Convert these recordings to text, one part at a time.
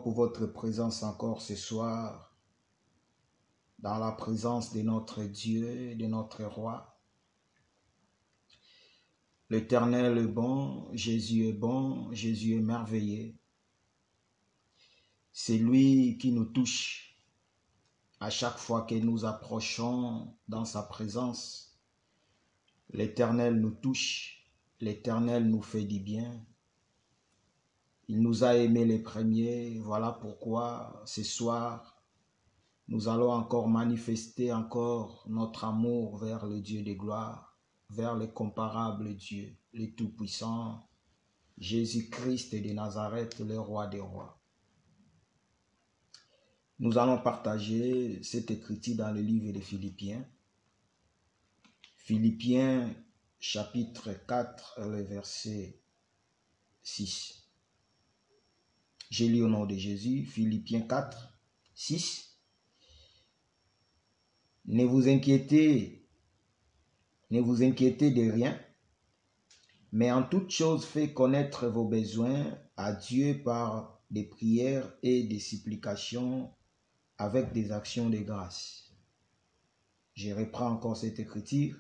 pour votre présence encore ce soir, dans la présence de notre Dieu, de notre Roi. L'Éternel est bon, Jésus est merveilleux. C'est lui qui nous touche à chaque fois que nous approchons dans sa présence. L'Éternel nous touche, l'Éternel nous fait du bien. Il nous a aimés les premiers, voilà pourquoi ce soir, nous allons encore manifester encore notre amour vers le Dieu de gloire, vers le comparable Dieu, le Tout-Puissant, Jésus-Christ de Nazareth, le Roi des Rois. Nous allons partager cette écriture dans le livre de Philippiens. Philippiens chapitre 4, le verset 6. J'ai lu au nom de Jésus, Philippiens 4, 6. Ne vous inquiétez de rien, mais en toute chose faites connaître vos besoins à Dieu par des prières et des supplications avec des actions de grâce. Je reprends encore cette écriture.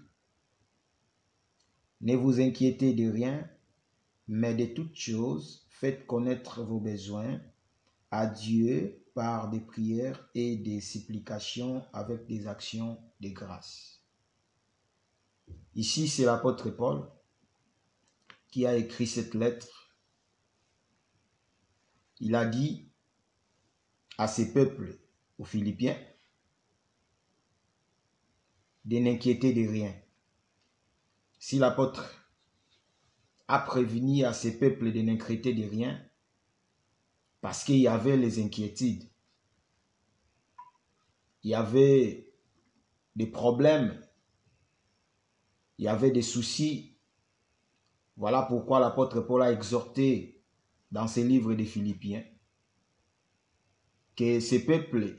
Ne vous inquiétez de rien, mais de toutes choses, faites connaître vos besoins à Dieu par des prières et des supplications avec des actions de grâce. Ici, c'est l'apôtre Paul qui a écrit cette lettre. Il a dit à ses peuples, aux Philippiens, de n'inquiéter de rien. Si l'apôtre a prévenu à ses peuples de n'inquiéter de rien, parce qu'il y avait les inquiétudes, il y avait des problèmes, il y avait des soucis. Voilà pourquoi l'apôtre Paul a exhorté dans ses livres des Philippiens que ces peuples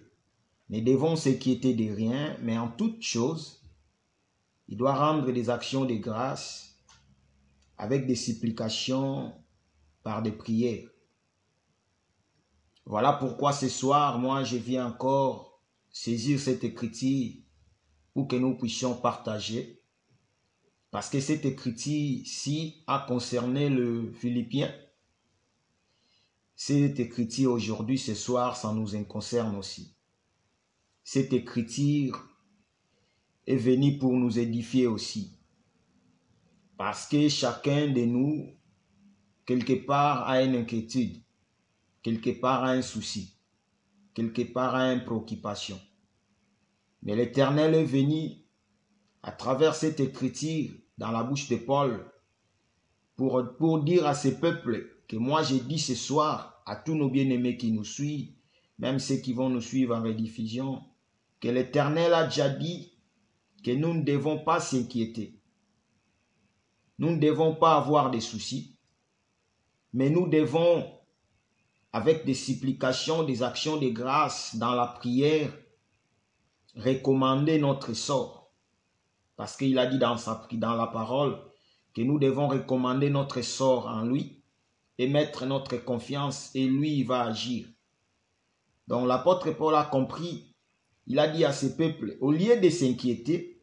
ne devront s'inquiéter de rien, mais en toute chose, il doit rendre des actions de grâce avec des supplications par des prières. Voilà pourquoi ce soir, moi, je viens encore saisir cette écriture pour que nous puissions partager. Parce que cette écriture-ci a concerné le Philippien. Cette écriture aujourd'hui, ce soir, ça nous concerne aussi. Cette écriture est venue pour nous édifier aussi. Parce que chacun de nous, quelque part, a une inquiétude, quelque part a un souci, quelque part a une préoccupation. Mais l'Éternel est venu à travers cette écriture dans la bouche de Paul pour dire à ces peuples que moi j'ai dit ce soir à tous nos bien-aimés qui nous suivent, même ceux qui vont nous suivre en rediffusion, que l'Éternel a déjà dit que nous ne devons pas s'inquiéter. Nous ne devons pas avoir des soucis, mais nous devons, avec des supplications, des actions de grâce dans la prière, recommander notre sort. Parce qu'il a dit dans la parole que nous devons recommander notre sort en lui et mettre notre confiance et lui, il va agir. Donc l'apôtre Paul a compris, il a dit à ses peuples, au lieu de s'inquiéter,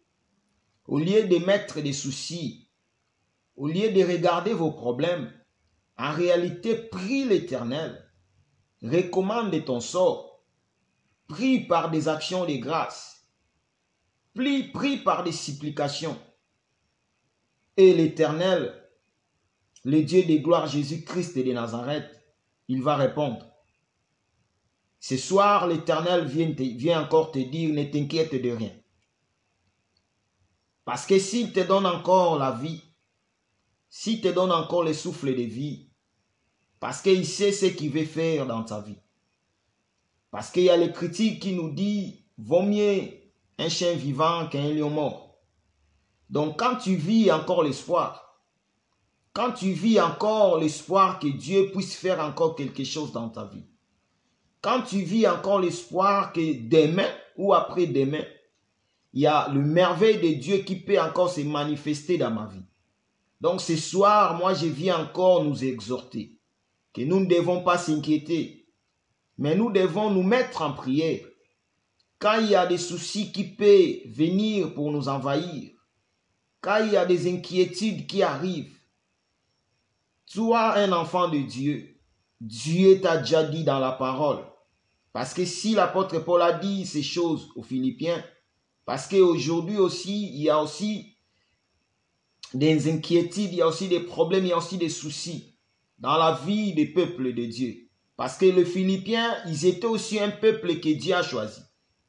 au lieu de mettre des soucis, au lieu de regarder vos problèmes, en réalité, prie l'Éternel, recommande ton sort, prie par des actions de grâce, prie par des supplications. Et l'Éternel, le Dieu de gloire Jésus-Christ de Nazareth, il va répondre. Ce soir, l'Éternel vient encore te dire, ne t'inquiète de rien. Parce que s'il te donne encore la vie, s'il te donne encore le souffle de vie, parce qu'il sait ce qu'il veut faire dans ta vie. Parce qu'il y a l'écriture qui nous dit, vaut mieux un chien vivant qu'un lion mort. Donc quand tu vis encore l'espoir, quand tu vis encore l'espoir que Dieu puisse faire encore quelque chose dans ta vie, quand tu vis encore l'espoir que demain ou après-demain, il y a le merveille de Dieu qui peut encore se manifester dans ma vie. Donc ce soir, moi je viens encore nous exhorter que nous ne devons pas s'inquiéter, mais nous devons nous mettre en prière. Quand il y a des soucis qui peuvent venir pour nous envahir, quand il y a des inquiétudes qui arrivent, toi, un enfant de Dieu, Dieu t'a déjà dit dans la parole. Parce que si l'apôtre Paul a dit ces choses aux Philippiens, parce qu'aujourd'hui aussi, il y a aussi des inquiétudes, il y a aussi des problèmes, il y a aussi des soucis dans la vie des peuples de Dieu. Parce que les Philippiens, ils étaient aussi un peuple que Dieu a choisi,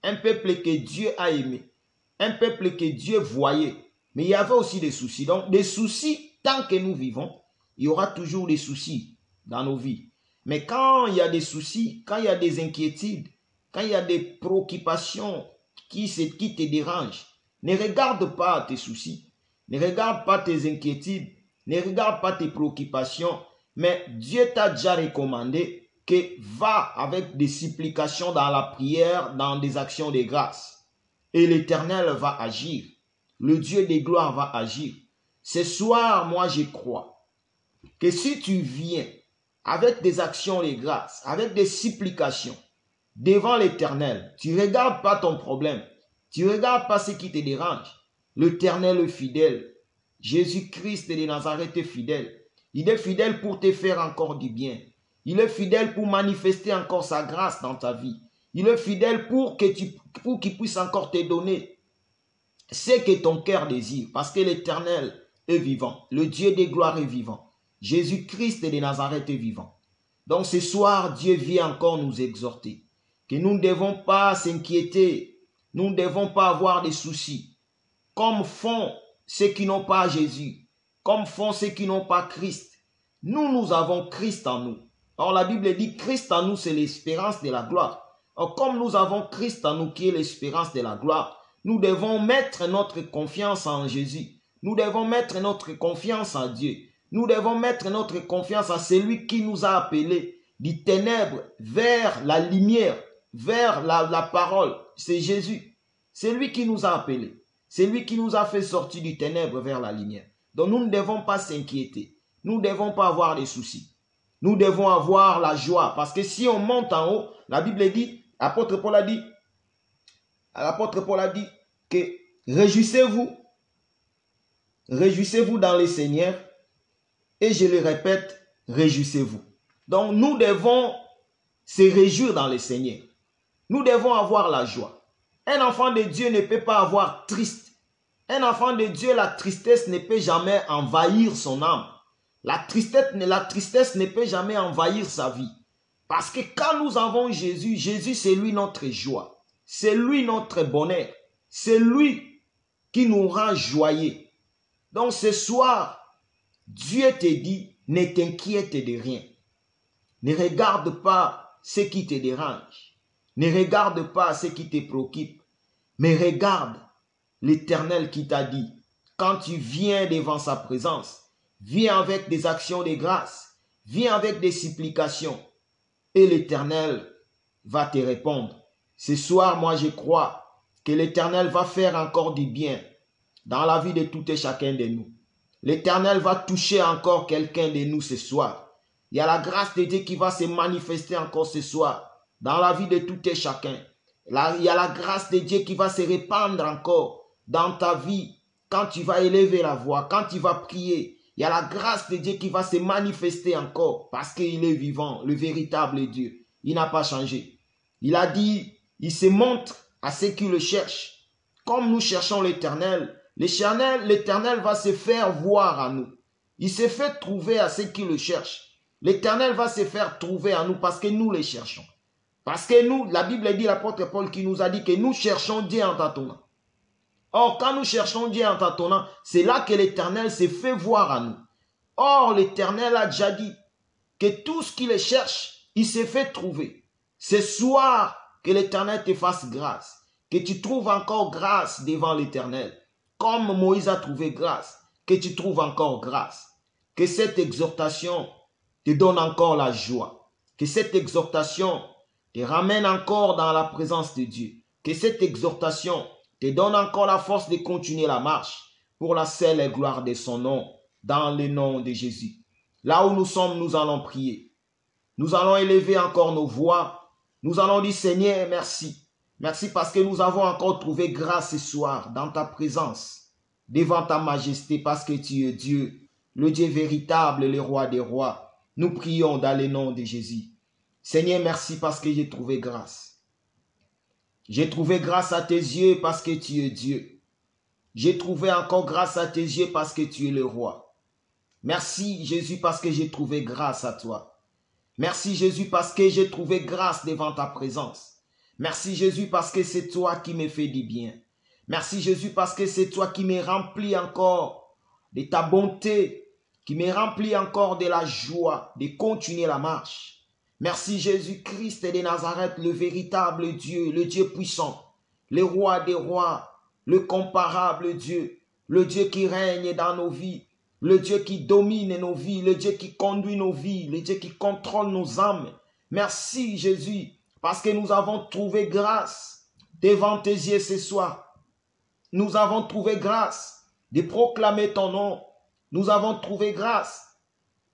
un peuple que Dieu a aimé, un peuple que Dieu voyait. Mais il y avait aussi des soucis. Donc, des soucis, tant que nous vivons, il y aura toujours des soucis dans nos vies. Mais quand il y a des soucis, quand il y a des inquiétudes, quand il y a des préoccupations qui te dérangent, ne regarde pas tes soucis, ne regarde pas tes inquiétudes, ne regarde pas tes préoccupations, mais Dieu t'a déjà recommandé que va avec des supplications dans la prière, dans des actions de grâce. Et l'Éternel va agir. Le Dieu des gloires va agir. Ce soir, moi je crois que si tu viens avec des actions de grâce, avec des supplications devant l'Éternel, tu ne regardes pas ton problème, tu ne regardes pas ce qui te dérange. L'Éternel est fidèle. Jésus-Christ de Nazareth est fidèle. Il est fidèle pour te faire encore du bien. Il est fidèle pour manifester encore sa grâce dans ta vie. Il est fidèle pour qu'il puisse encore te donner ce que ton cœur désire. Parce que l'Éternel est vivant. Le Dieu des gloires est vivant. Jésus-Christ de Nazareth est vivant. Donc ce soir, Dieu vient encore nous exhorter que nous ne devons pas s'inquiéter. Nous ne devons pas avoir des soucis. Comme font ceux qui n'ont pas Jésus. Comme font ceux qui n'ont pas Christ. Nous avons Christ en nous. Or la Bible dit Christ en nous, c'est l'espérance de la gloire. Or comme nous avons Christ en nous qui est l'espérance de la gloire, nous devons mettre notre confiance en Jésus. Nous devons mettre notre confiance en Dieu. Nous devons mettre notre confiance en celui qui nous a appelés du ténèbre vers la lumière, vers la parole. C'est Jésus. C'est lui qui nous a appelés. C'est lui qui nous a fait sortir du ténèbre vers la lumière. Donc nous ne devons pas s'inquiéter. Nous ne devons pas avoir des soucis. Nous devons avoir la joie. Parce que si on monte en haut, la Bible dit, l'apôtre Paul a dit que réjouissez-vous dans le Seigneur. Et je le répète, réjouissez-vous. Donc nous devons se réjouir dans le Seigneur. Nous devons avoir la joie. Un enfant de Dieu ne peut pas avoir triste. Un enfant de Dieu, la tristesse ne peut jamais envahir son âme. La tristesse ne peut jamais envahir sa vie. Parce que quand nous avons Jésus, Jésus c'est lui notre joie. C'est lui notre bonheur. C'est lui qui nous rend joyeux. Donc ce soir, Dieu te dit, ne t'inquiète de rien. Ne regarde pas ce qui te dérange. Ne regarde pas ce qui te préoccupe. Mais regarde l'Éternel qui t'a dit, quand tu viens devant sa présence, viens avec des actions de grâce, viens avec des supplications, et l'Éternel va te répondre. Ce soir, moi je crois que l'Éternel va faire encore du bien dans la vie de tout et chacun de nous. L'Éternel va toucher encore quelqu'un de nous ce soir. Il y a la grâce de Dieu qui va se manifester encore ce soir dans la vie de tout et chacun. Il y a la grâce de Dieu qui va se répandre encore dans ta vie quand tu vas élever la voix, quand tu vas prier. Il y a la grâce de Dieu qui va se manifester encore parce qu'il est vivant, le véritable Dieu. Il n'a pas changé. Il a dit, il se montre à ceux qui le cherchent. Comme nous cherchons l'Éternel, l'Éternel va se faire voir à nous. Il se fait trouver à ceux qui le cherchent. L'Éternel va se faire trouver à nous parce que nous le cherchons. Parce que nous, la Bible dit, l'apôtre Paul qui nous a dit que nous cherchons Dieu en tâtonnant. Or, quand nous cherchons Dieu en tâtonnant, c'est là que l'Éternel se fait voir à nous. Or, l'Éternel a déjà dit que tout ce qui le cherche, il se fait trouver. Ce soir, que l'Éternel te fasse grâce. Que tu trouves encore grâce devant l'Éternel. Comme Moïse a trouvé grâce. Que tu trouves encore grâce. Que cette exhortation te donne encore la joie. Que cette exhortation te ramène encore dans la présence de Dieu. Que cette exhortation te donne encore la force de continuer la marche pour la seule gloire de son nom, dans le nom de Jésus. Là où nous sommes, nous allons prier. Nous allons élever encore nos voix Nous allons dire, Seigneur, merci. Merci parce que nous avons encore trouvé grâce ce soir dans ta présence, devant ta majesté, parce que tu es Dieu, le Dieu véritable, le roi des rois. Nous prions dans le nom de Jésus. Seigneur, merci parce que j'ai trouvé grâce. J'ai trouvé grâce à tes yeux parce que tu es Dieu. J'ai trouvé encore grâce à tes yeux parce que tu es le roi. Merci Jésus parce que j'ai trouvé grâce à toi. Merci Jésus parce que j'ai trouvé grâce devant ta présence. Merci Jésus parce que c'est toi qui me fais du bien. Merci Jésus parce que c'est toi qui me remplis encore de ta bonté, qui me remplit encore de la joie de continuer la marche. Merci Jésus-Christ de Nazareth, le véritable Dieu, le Dieu puissant, le roi des rois, le comparable Dieu, le Dieu qui règne dans nos vies, le Dieu qui domine nos vies, le Dieu qui conduit nos vies, le Dieu qui contrôle nos âmes. Merci Jésus, parce que nous avons trouvé grâce devant tes yeux ce soir. Nous avons trouvé grâce de proclamer ton nom. Nous avons trouvé grâce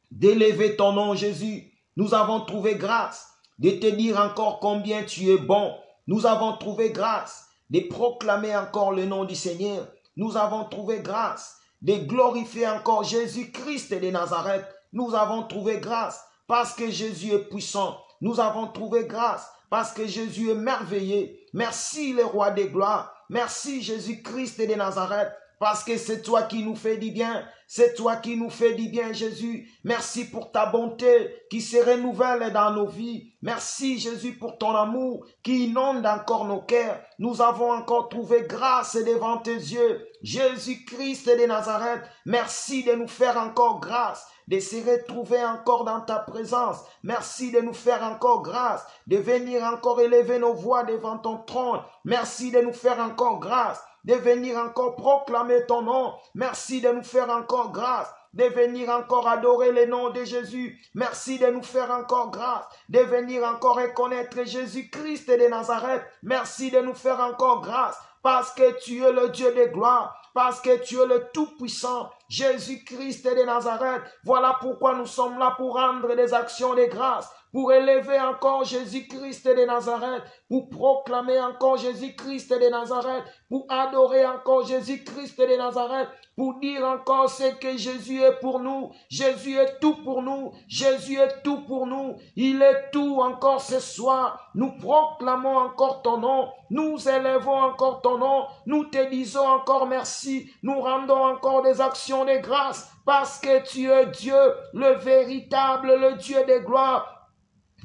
d'élever ton nom, Jésus. Nous avons trouvé grâce de te dire encore combien tu es bon. Nous avons trouvé grâce de proclamer encore le nom du Seigneur. Nous avons trouvé grâce de glorifier encore Jésus-Christ de Nazareth. Nous avons trouvé grâce parce que Jésus est puissant. Nous avons trouvé grâce parce que Jésus est merveilleux. Merci le roi des gloires. Merci Jésus-Christ de Nazareth. Parce que c'est toi qui nous fais du bien. C'est toi qui nous fais du bien, Jésus. Merci pour ta bonté qui se renouvelle dans nos vies. Merci, Jésus, pour ton amour qui inonde encore nos cœurs. Nous avons encore trouvé grâce devant tes yeux. Jésus-Christ de Nazareth, merci de nous faire encore grâce, de se retrouver encore dans ta présence. Merci de nous faire encore grâce, de venir encore élever nos voix devant ton trône. Merci de nous faire encore grâce, de venir encore proclamer ton nom. Merci de nous faire encore grâce, de venir encore adorer le nom de Jésus. Merci de nous faire encore grâce, de venir encore reconnaître Jésus-Christ de Nazareth. Merci de nous faire encore grâce, parce que tu es le Dieu de gloire, parce que tu es le Tout-Puissant, Jésus-Christ de Nazareth. Voilà pourquoi nous sommes là pour rendre des actions de grâce, pour élever encore Jésus-Christ de Nazareth, pour proclamer encore Jésus-Christ de Nazareth, pour adorer encore Jésus-Christ de Nazareth, pour dire encore ce que Jésus est pour nous. Jésus est tout pour nous. Jésus est tout pour nous. Il est tout encore ce soir. Nous proclamons encore ton nom. Nous élevons encore ton nom. Nous te disons encore merci. Nous rendons encore des actions de grâce parce que tu es Dieu, le véritable, le Dieu de gloire.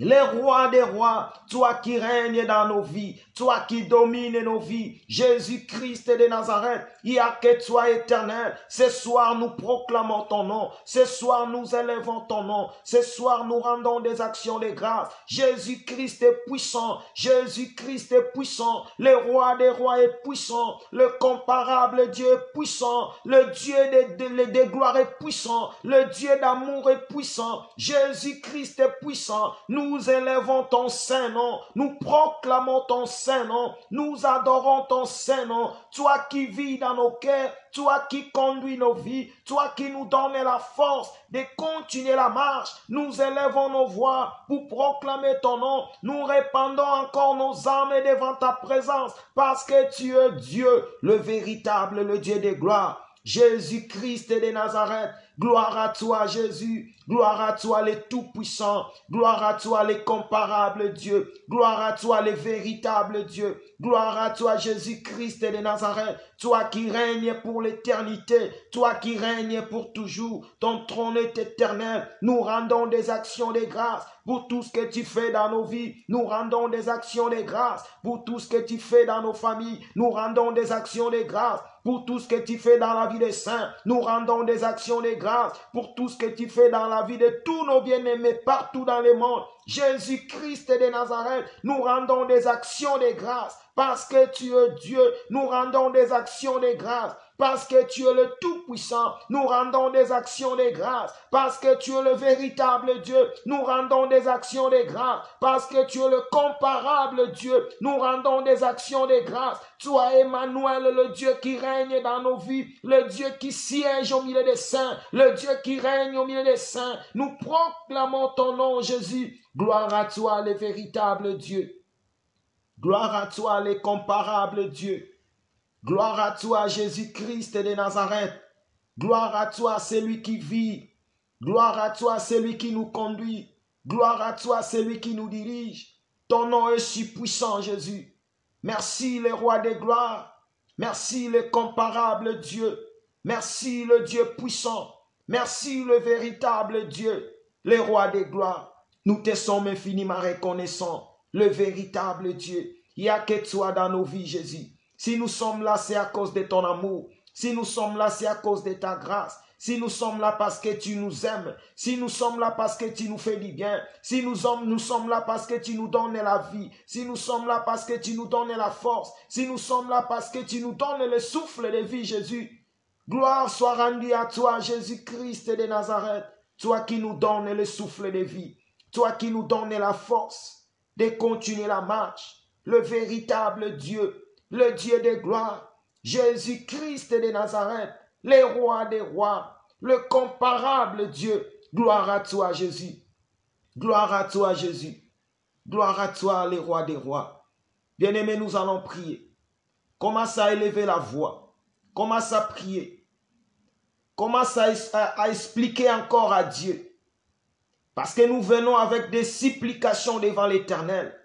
Le roi des rois, toi qui règnes dans nos vies, toi qui domines nos vies, Jésus-Christ de Nazareth, il n'y a que toi éternel. Ce soir nous proclamons ton nom, ce soir nous élevons ton nom, ce soir nous rendons des actions de grâce. Jésus-Christ est puissant, Jésus-Christ est puissant, le roi des rois est puissant, le comparable Dieu est puissant, le Dieu de gloire est puissant, le Dieu d'amour est puissant, Jésus-Christ est puissant. Nous élevons ton saint nom, nous proclamons ton saint nom, nous adorons ton saint nom, toi qui vis dans nos cœurs, toi qui conduis nos vies, toi qui nous donnes la force de continuer la marche. Nous élevons nos voix pour proclamer ton nom, nous répandons encore nos âmes devant ta présence, parce que tu es Dieu, le véritable, le Dieu de gloire. Jésus-Christ de Nazareth, gloire à toi Jésus, gloire à toi le Tout-Puissant, gloire à toi le comparable Dieu, gloire à toi le véritable Dieu, gloire à toi Jésus-Christ de Nazareth, toi qui règnes pour l'éternité, toi qui règnes pour toujours, ton trône est éternel. Nous rendons des actions de grâce pour tout ce que tu fais dans nos vies, nous rendons des actions de grâce pour tout ce que tu fais dans nos familles, nous rendons des actions de grâce pour tout ce que tu fais dans la vie des saints, nous rendons des actions de grâce pour tout ce que tu fais dans la vie de tous nos bien-aimés partout dans le monde. Jésus-Christ de Nazareth, nous rendons des actions de grâce parce que tu es Dieu. Nous rendons des actions de grâce parce que tu es le Tout-Puissant. Nous rendons des actions de grâce, parce que tu es le véritable Dieu. Nous rendons des actions de grâce, parce que tu es le comparable Dieu. Nous rendons des actions de grâce. Toi, Emmanuel, le Dieu qui règne dans nos vies, le Dieu qui siège au milieu des saints, le Dieu qui règne au milieu des saints. Nous proclamons ton nom, Jésus. Gloire à toi, le véritable Dieu. Gloire à toi, le comparable Dieu. Gloire à toi, Jésus-Christ de Nazareth. Gloire à toi, celui qui vit. Gloire à toi, celui qui nous conduit. Gloire à toi, celui qui nous dirige. Ton nom est si puissant, Jésus. Merci, le roi des gloires. Merci, le comparable Dieu. Merci, le Dieu puissant. Merci, le véritable Dieu, le roi des gloires. Nous te sommes infiniment reconnaissants, le véritable Dieu. Il n'y a que toi dans nos vies, Jésus. Si nous sommes là, c'est à cause de ton amour. Si nous sommes là, c'est à cause de ta grâce. Si nous sommes là parce que tu nous aimes. Si nous sommes là parce que tu nous fais du bien. Si nous sommes là parce que tu nous donnes la vie. Si nous sommes là parce que tu nous donnes la force. Si nous sommes là parce que tu nous donnes le souffle de vie, Jésus. Gloire soit rendue à toi, Jésus-Christ de Nazareth. Toi qui nous donnes le souffle de vie. Toi qui nous donnes la force de continuer la marche. Le véritable Dieu. Le Dieu de gloire, Jésus-Christ de Nazareth, le roi des rois, le comparable Dieu. Gloire à toi, Jésus. Gloire à toi, Jésus. Gloire à toi, le roi des rois. Bien-aimés, nous allons prier. Commence à élever la voix. Commence à prier. Commence à expliquer encore à Dieu. Parce que nous venons avec des supplications devant l'Éternel.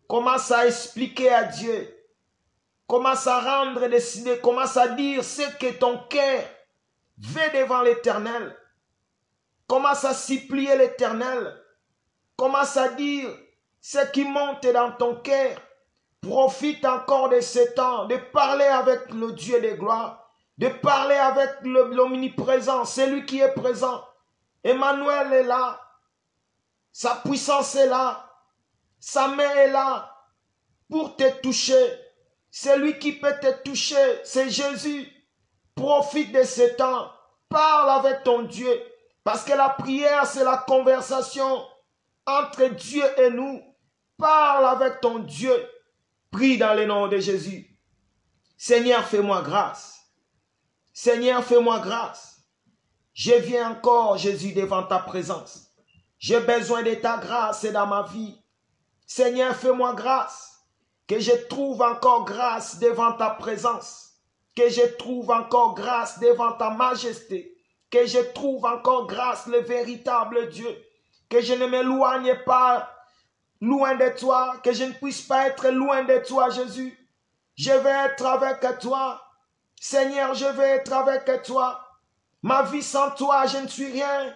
Commence à expliquer à Dieu. Commence à rendre décider, commence à dire ce que ton cœur veut devant l'Éternel. Commence à supplier l'Éternel. Commence à dire ce qui monte dans ton cœur. Profite encore de ce temps, de parler avec le Dieu de gloire, de parler avec l'omniprésent, celui qui est présent. Emmanuel est là. Sa puissance est là. Sa main est là pour te toucher. Celui qui peut te toucher, c'est Jésus. Profite de ce temps. Parle avec ton Dieu. Parce que la prière, c'est la conversation entre Dieu et nous. Parle avec ton Dieu. Prie dans le nom de Jésus. Seigneur, fais-moi grâce. Seigneur, fais-moi grâce. Je viens encore, Jésus, devant ta présence. J'ai besoin de ta grâce dans ma vie. Seigneur, fais-moi grâce. Que je trouve encore grâce devant ta présence. Que je trouve encore grâce devant ta majesté. Que je trouve encore grâce, le véritable Dieu. Que je ne m'éloigne pas loin de toi. Que je ne puisse pas être loin de toi, Jésus. Je vais être avec toi. Seigneur, je vais être avec toi. Ma vie sans toi, je ne suis rien.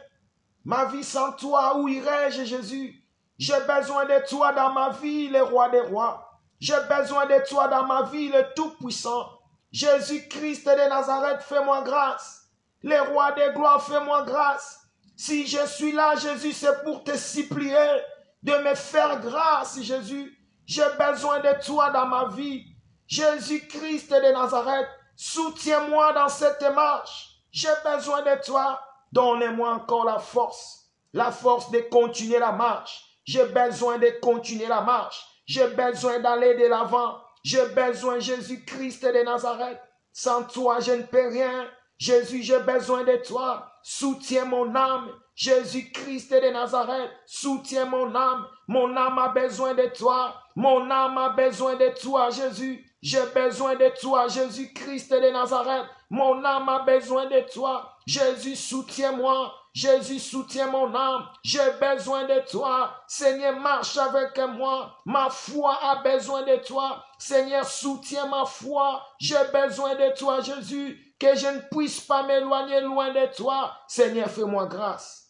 Ma vie sans toi, où irai-je, Jésus? J'ai besoin de toi dans ma vie, le roi des rois. J'ai besoin de toi dans ma vie, le Tout-Puissant. Jésus-Christ de Nazareth, fais-moi grâce. Le roi des gloires, fais-moi grâce. Si je suis là, Jésus, c'est pour te supplier de me faire grâce, Jésus. J'ai besoin de toi dans ma vie. Jésus-Christ de Nazareth, soutiens-moi dans cette marche. J'ai besoin de toi. Donne-moi encore la force de continuer la marche. J'ai besoin de continuer la marche. J'ai besoin d'aller de l'avant. J'ai besoin, Jésus-Christ de Nazareth. Sans toi, je ne peux rien. Jésus, j'ai besoin de toi. Soutiens mon âme. Jésus-Christ de Nazareth, soutiens mon âme. Mon âme a besoin de toi. Mon âme a besoin de toi, Jésus. J'ai besoin de toi, Jésus-Christ de Nazareth. Mon âme a besoin de toi. Jésus, soutiens-moi. Jésus, soutiens mon âme. J'ai besoin de toi. Seigneur, marche avec moi. Ma foi a besoin de toi. Seigneur, soutiens ma foi. J'ai besoin de toi, Jésus. Que je ne puisse pas m'éloigner loin de toi. Seigneur, fais-moi grâce.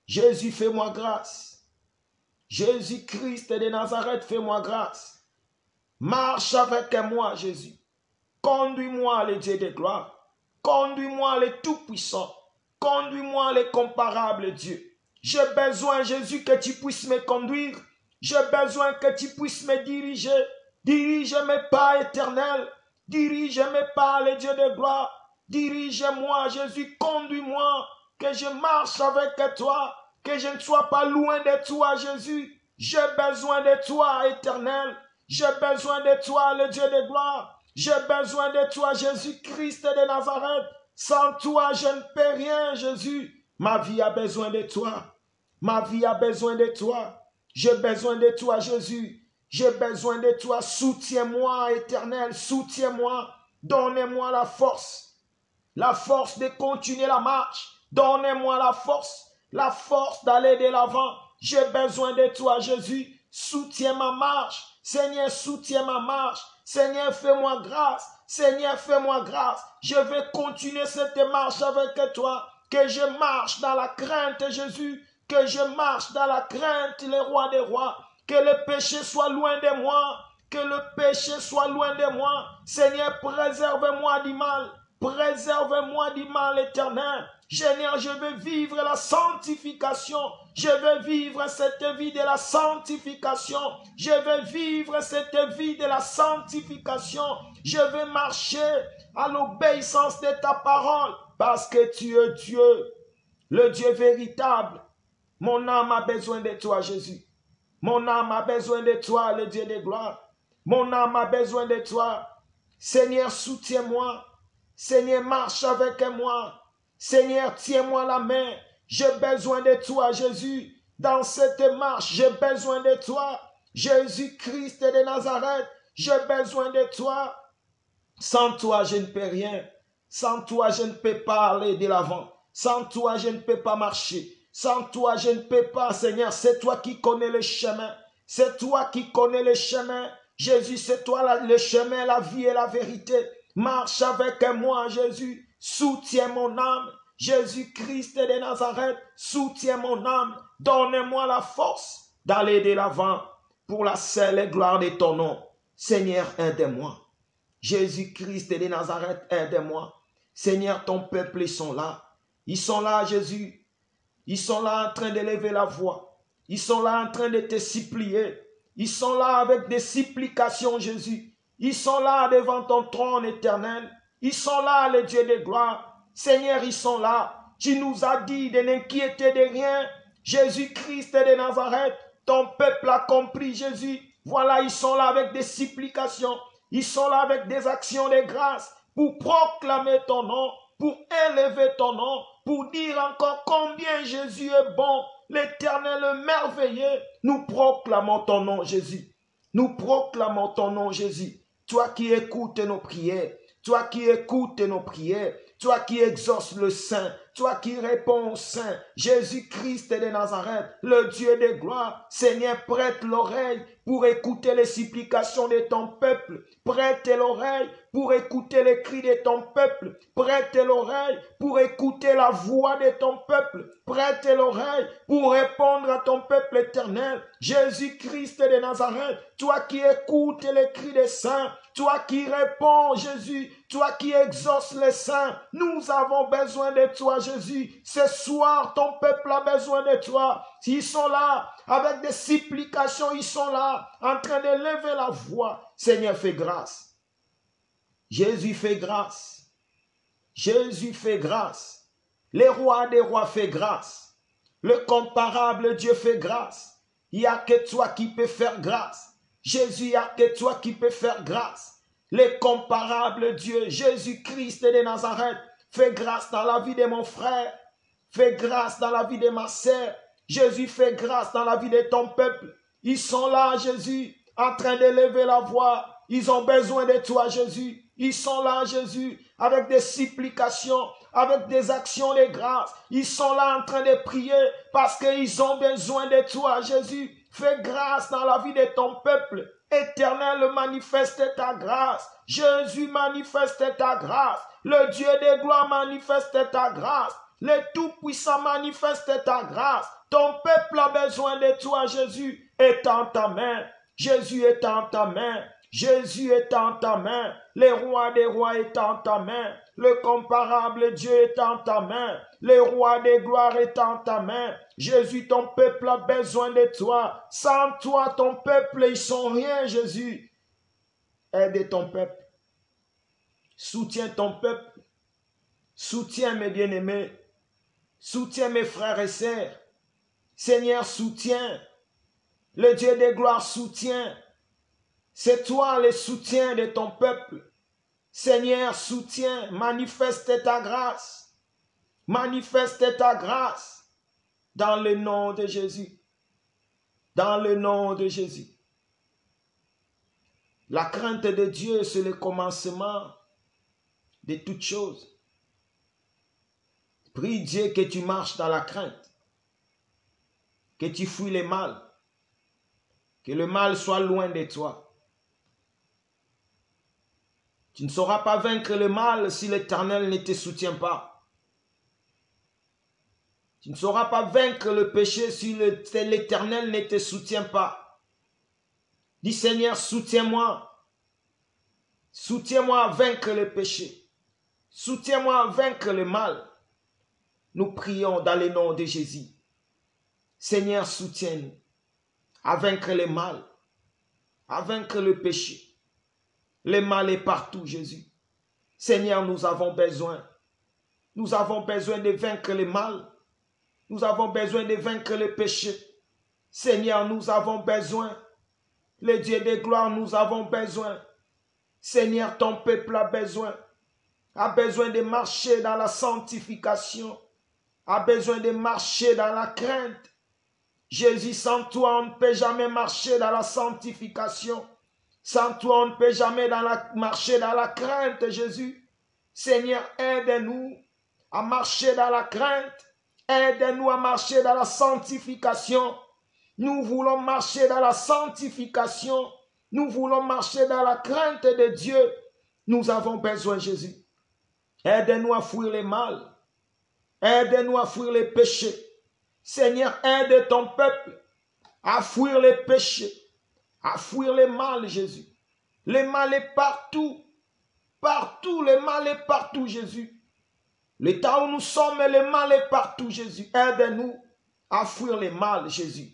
Jésus, fais-moi grâce. Jésus-Christ de Nazareth, fais-moi grâce. Marche avec moi, Jésus. Conduis-moi, le Dieu de gloire. Conduis-moi, le Tout-Puissant. Conduis-moi, le comparable Dieu. J'ai besoin, Jésus, que tu puisses me conduire. J'ai besoin que tu puisses me diriger. Dirige mes pas éternels. Dirige mes pas, le Dieu de gloire. Dirige-moi, Jésus, conduis-moi, que je marche avec toi, que je ne sois pas loin de toi, Jésus. J'ai besoin de toi, éternel. J'ai besoin de toi, le Dieu de gloire. J'ai besoin de toi, Jésus-Christ de Nazareth. Sans toi, je ne peux rien, Jésus. Ma vie a besoin de toi. Ma vie a besoin de toi. J'ai besoin de toi, Jésus. J'ai besoin de toi. Soutiens-moi, éternel. Soutiens-moi. Donnez-moi la force de continuer la marche. Donnez-moi la force d'aller de l'avant. J'ai besoin de toi, Jésus. Soutiens ma marche. Seigneur, soutiens ma marche. Seigneur, fais-moi grâce. Seigneur, fais-moi grâce. Je vais continuer cette marche avec toi. Que je marche dans la crainte, Jésus. Que je marche dans la crainte, le roi des rois. Que le péché soit loin de moi. Que le péché soit loin de moi. Seigneur, préserve-moi du mal. Préserve-moi du mal éternel. Seigneur, je veux vivre la sanctification. Je veux vivre cette vie de la sanctification. Je veux vivre cette vie de la sanctification. Je veux marcher à l'obéissance de ta parole. Parce que tu es Dieu, le Dieu véritable. Mon âme a besoin de toi, Jésus. Mon âme a besoin de toi, le Dieu de gloire. Mon âme a besoin de toi. Seigneur, soutiens-moi. Seigneur, marche avec moi. Seigneur, tiens-moi la main. J'ai besoin de toi, Jésus. Dans cette marche, j'ai besoin de toi. Jésus-Christ de Nazareth, j'ai besoin de toi. Sans toi, je ne peux rien. Sans toi, je ne peux pas aller de l'avant. Sans toi, je ne peux pas marcher. Sans toi, je ne peux pas, Seigneur. C'est toi qui connais le chemin. C'est toi qui connais le chemin. Jésus, c'est toi le chemin, la vie et la vérité. Marche avec moi, Jésus. Soutiens mon âme. Jésus-Christ de Nazareth, soutiens mon âme. Donne-moi la force d'aller de l'avant pour la seule gloire de ton nom. Seigneur, aide-moi. Jésus-Christ de Nazareth, aide-moi. Seigneur, ton peuple, ils sont là. Ils sont là, Jésus. Ils sont là en train d'élever la voix. Ils sont là en train de te supplier. Ils sont là avec des supplications, Jésus. Ils sont là devant ton trône éternel. Ils sont là, le Dieu de gloire. Seigneur, ils sont là. Tu nous as dit de n'inquiéter de rien. Jésus-Christ de Nazareth, ton peuple a compris, Jésus. Voilà, ils sont là avec des supplications. Ils sont là avec des actions de grâce pour proclamer ton nom, pour élever ton nom, pour dire encore combien Jésus est bon, l'Éternel, le merveilleux. Nous proclamons ton nom, Jésus. Nous proclamons ton nom, Jésus. Toi qui écoutes nos prières, toi qui écoutes nos prières, toi qui exauces le saint, toi qui réponds au saint, Jésus-Christ de Nazareth, le Dieu de gloire, Seigneur, prête l'oreille pour écouter les supplications de ton peuple. Prête l'oreille pour écouter les cris de ton peuple. Prête l'oreille pour écouter la voix de ton peuple. Prête l'oreille pour répondre à ton peuple éternel. Jésus-Christ de Nazareth, toi qui écoutes les cris des saints, toi qui réponds, Jésus, toi qui exauces les saints, nous avons besoin de toi, Jésus. Ce soir, ton peuple a besoin de toi. Ils sont là, avec des supplications, ils sont là, en train de lever la voix. Seigneur, fais grâce. Jésus fait grâce. Jésus fait grâce. Le roi des rois fait grâce. Le comparable Dieu fait grâce. Il n'y a que toi qui peux faire grâce. Jésus, il n'y a que toi qui peux faire grâce. Le comparable Dieu, Jésus-Christ de Nazareth, fais grâce dans la vie de mon frère. Fais grâce dans la vie de ma sœur. Jésus, fais grâce dans la vie de ton peuple. Ils sont là, Jésus, en train d'élever la voix. Ils ont besoin de toi, Jésus. Ils sont là, Jésus, avec des supplications, avec des actions de grâce. Ils sont là en train de prier parce qu'ils ont besoin de toi, Jésus. Fais grâce dans la vie de ton peuple. Éternel, manifeste ta grâce. Jésus, manifeste ta grâce. Le Dieu de gloire, manifeste ta grâce. Le Tout-Puissant, manifeste ta grâce. Ton peuple a besoin de toi, Jésus. Étends ta main. Jésus, étends ta main. Jésus est en ta main, le roi des rois est en ta main, le comparable Dieu est en ta main, le roi des gloires est en ta main. Jésus, ton peuple a besoin de toi. Sans toi, ton peuple, ils sont rien, Jésus. Aide ton peuple. Soutiens ton peuple. Soutiens mes bien-aimés. Soutiens mes frères et sœurs. Seigneur, soutiens. Le Dieu de gloire soutient. C'est toi le soutien de ton peuple. Seigneur, soutiens. Manifeste ta grâce. Manifeste ta grâce. Dans le nom de Jésus. Dans le nom de Jésus. La crainte de Dieu, c'est le commencement de toutes choses. Prie Dieu que tu marches dans la crainte. Que tu fuis le mal. Que le mal soit loin de toi. Tu ne sauras pas vaincre le mal si l'Éternel ne te soutient pas. Tu ne sauras pas vaincre le péché si l'Éternel ne te soutient pas. Dis Seigneur, soutiens-moi. Soutiens-moi à vaincre le péché. Soutiens-moi à vaincre le mal. Nous prions dans le nom de Jésus. Seigneur, soutiens-nous à vaincre le mal, à vaincre le péché. Le mal est partout, Jésus. Seigneur, nous avons besoin. Nous avons besoin de vaincre le mal. Nous avons besoin de vaincre le péché. Seigneur, nous avons besoin. Le Dieu de gloire, nous avons besoin. Seigneur, ton peuple a besoin de marcher dans la sanctification, a besoin de marcher dans la crainte. Jésus, sans toi, on ne peut jamais marcher dans la sanctification. Sans toi, on ne peut jamais marcher dans la crainte, Jésus. Seigneur, aide-nous à marcher dans la crainte. Aide-nous à marcher dans la sanctification. Nous voulons marcher dans la sanctification. Nous voulons marcher dans la crainte de Dieu. Nous avons besoin, Jésus. Aide-nous à fuir le mal. Aide-nous à fuir les péchés. Seigneur, aide ton peuple à fuir les péchés, à fuir le mal, Jésus. Le mal est partout. Partout, le mal est partout, Jésus. Le temps où nous sommes, le mal est partout, Jésus. Aide-nous à fuir le mal, Jésus.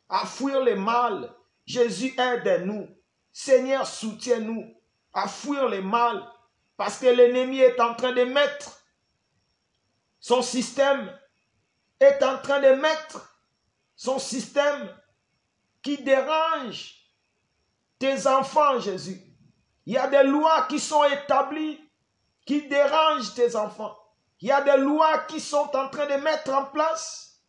À fuir le mal. Jésus, aide-nous. Seigneur, soutiens-nous à fuir le mal. Parce que l'ennemi est en train de mettre son système, qui dérange tes enfants, Jésus. Il y a des lois qui sont établies qui dérangent tes enfants. Il y a des lois qui sont en train de mettre en place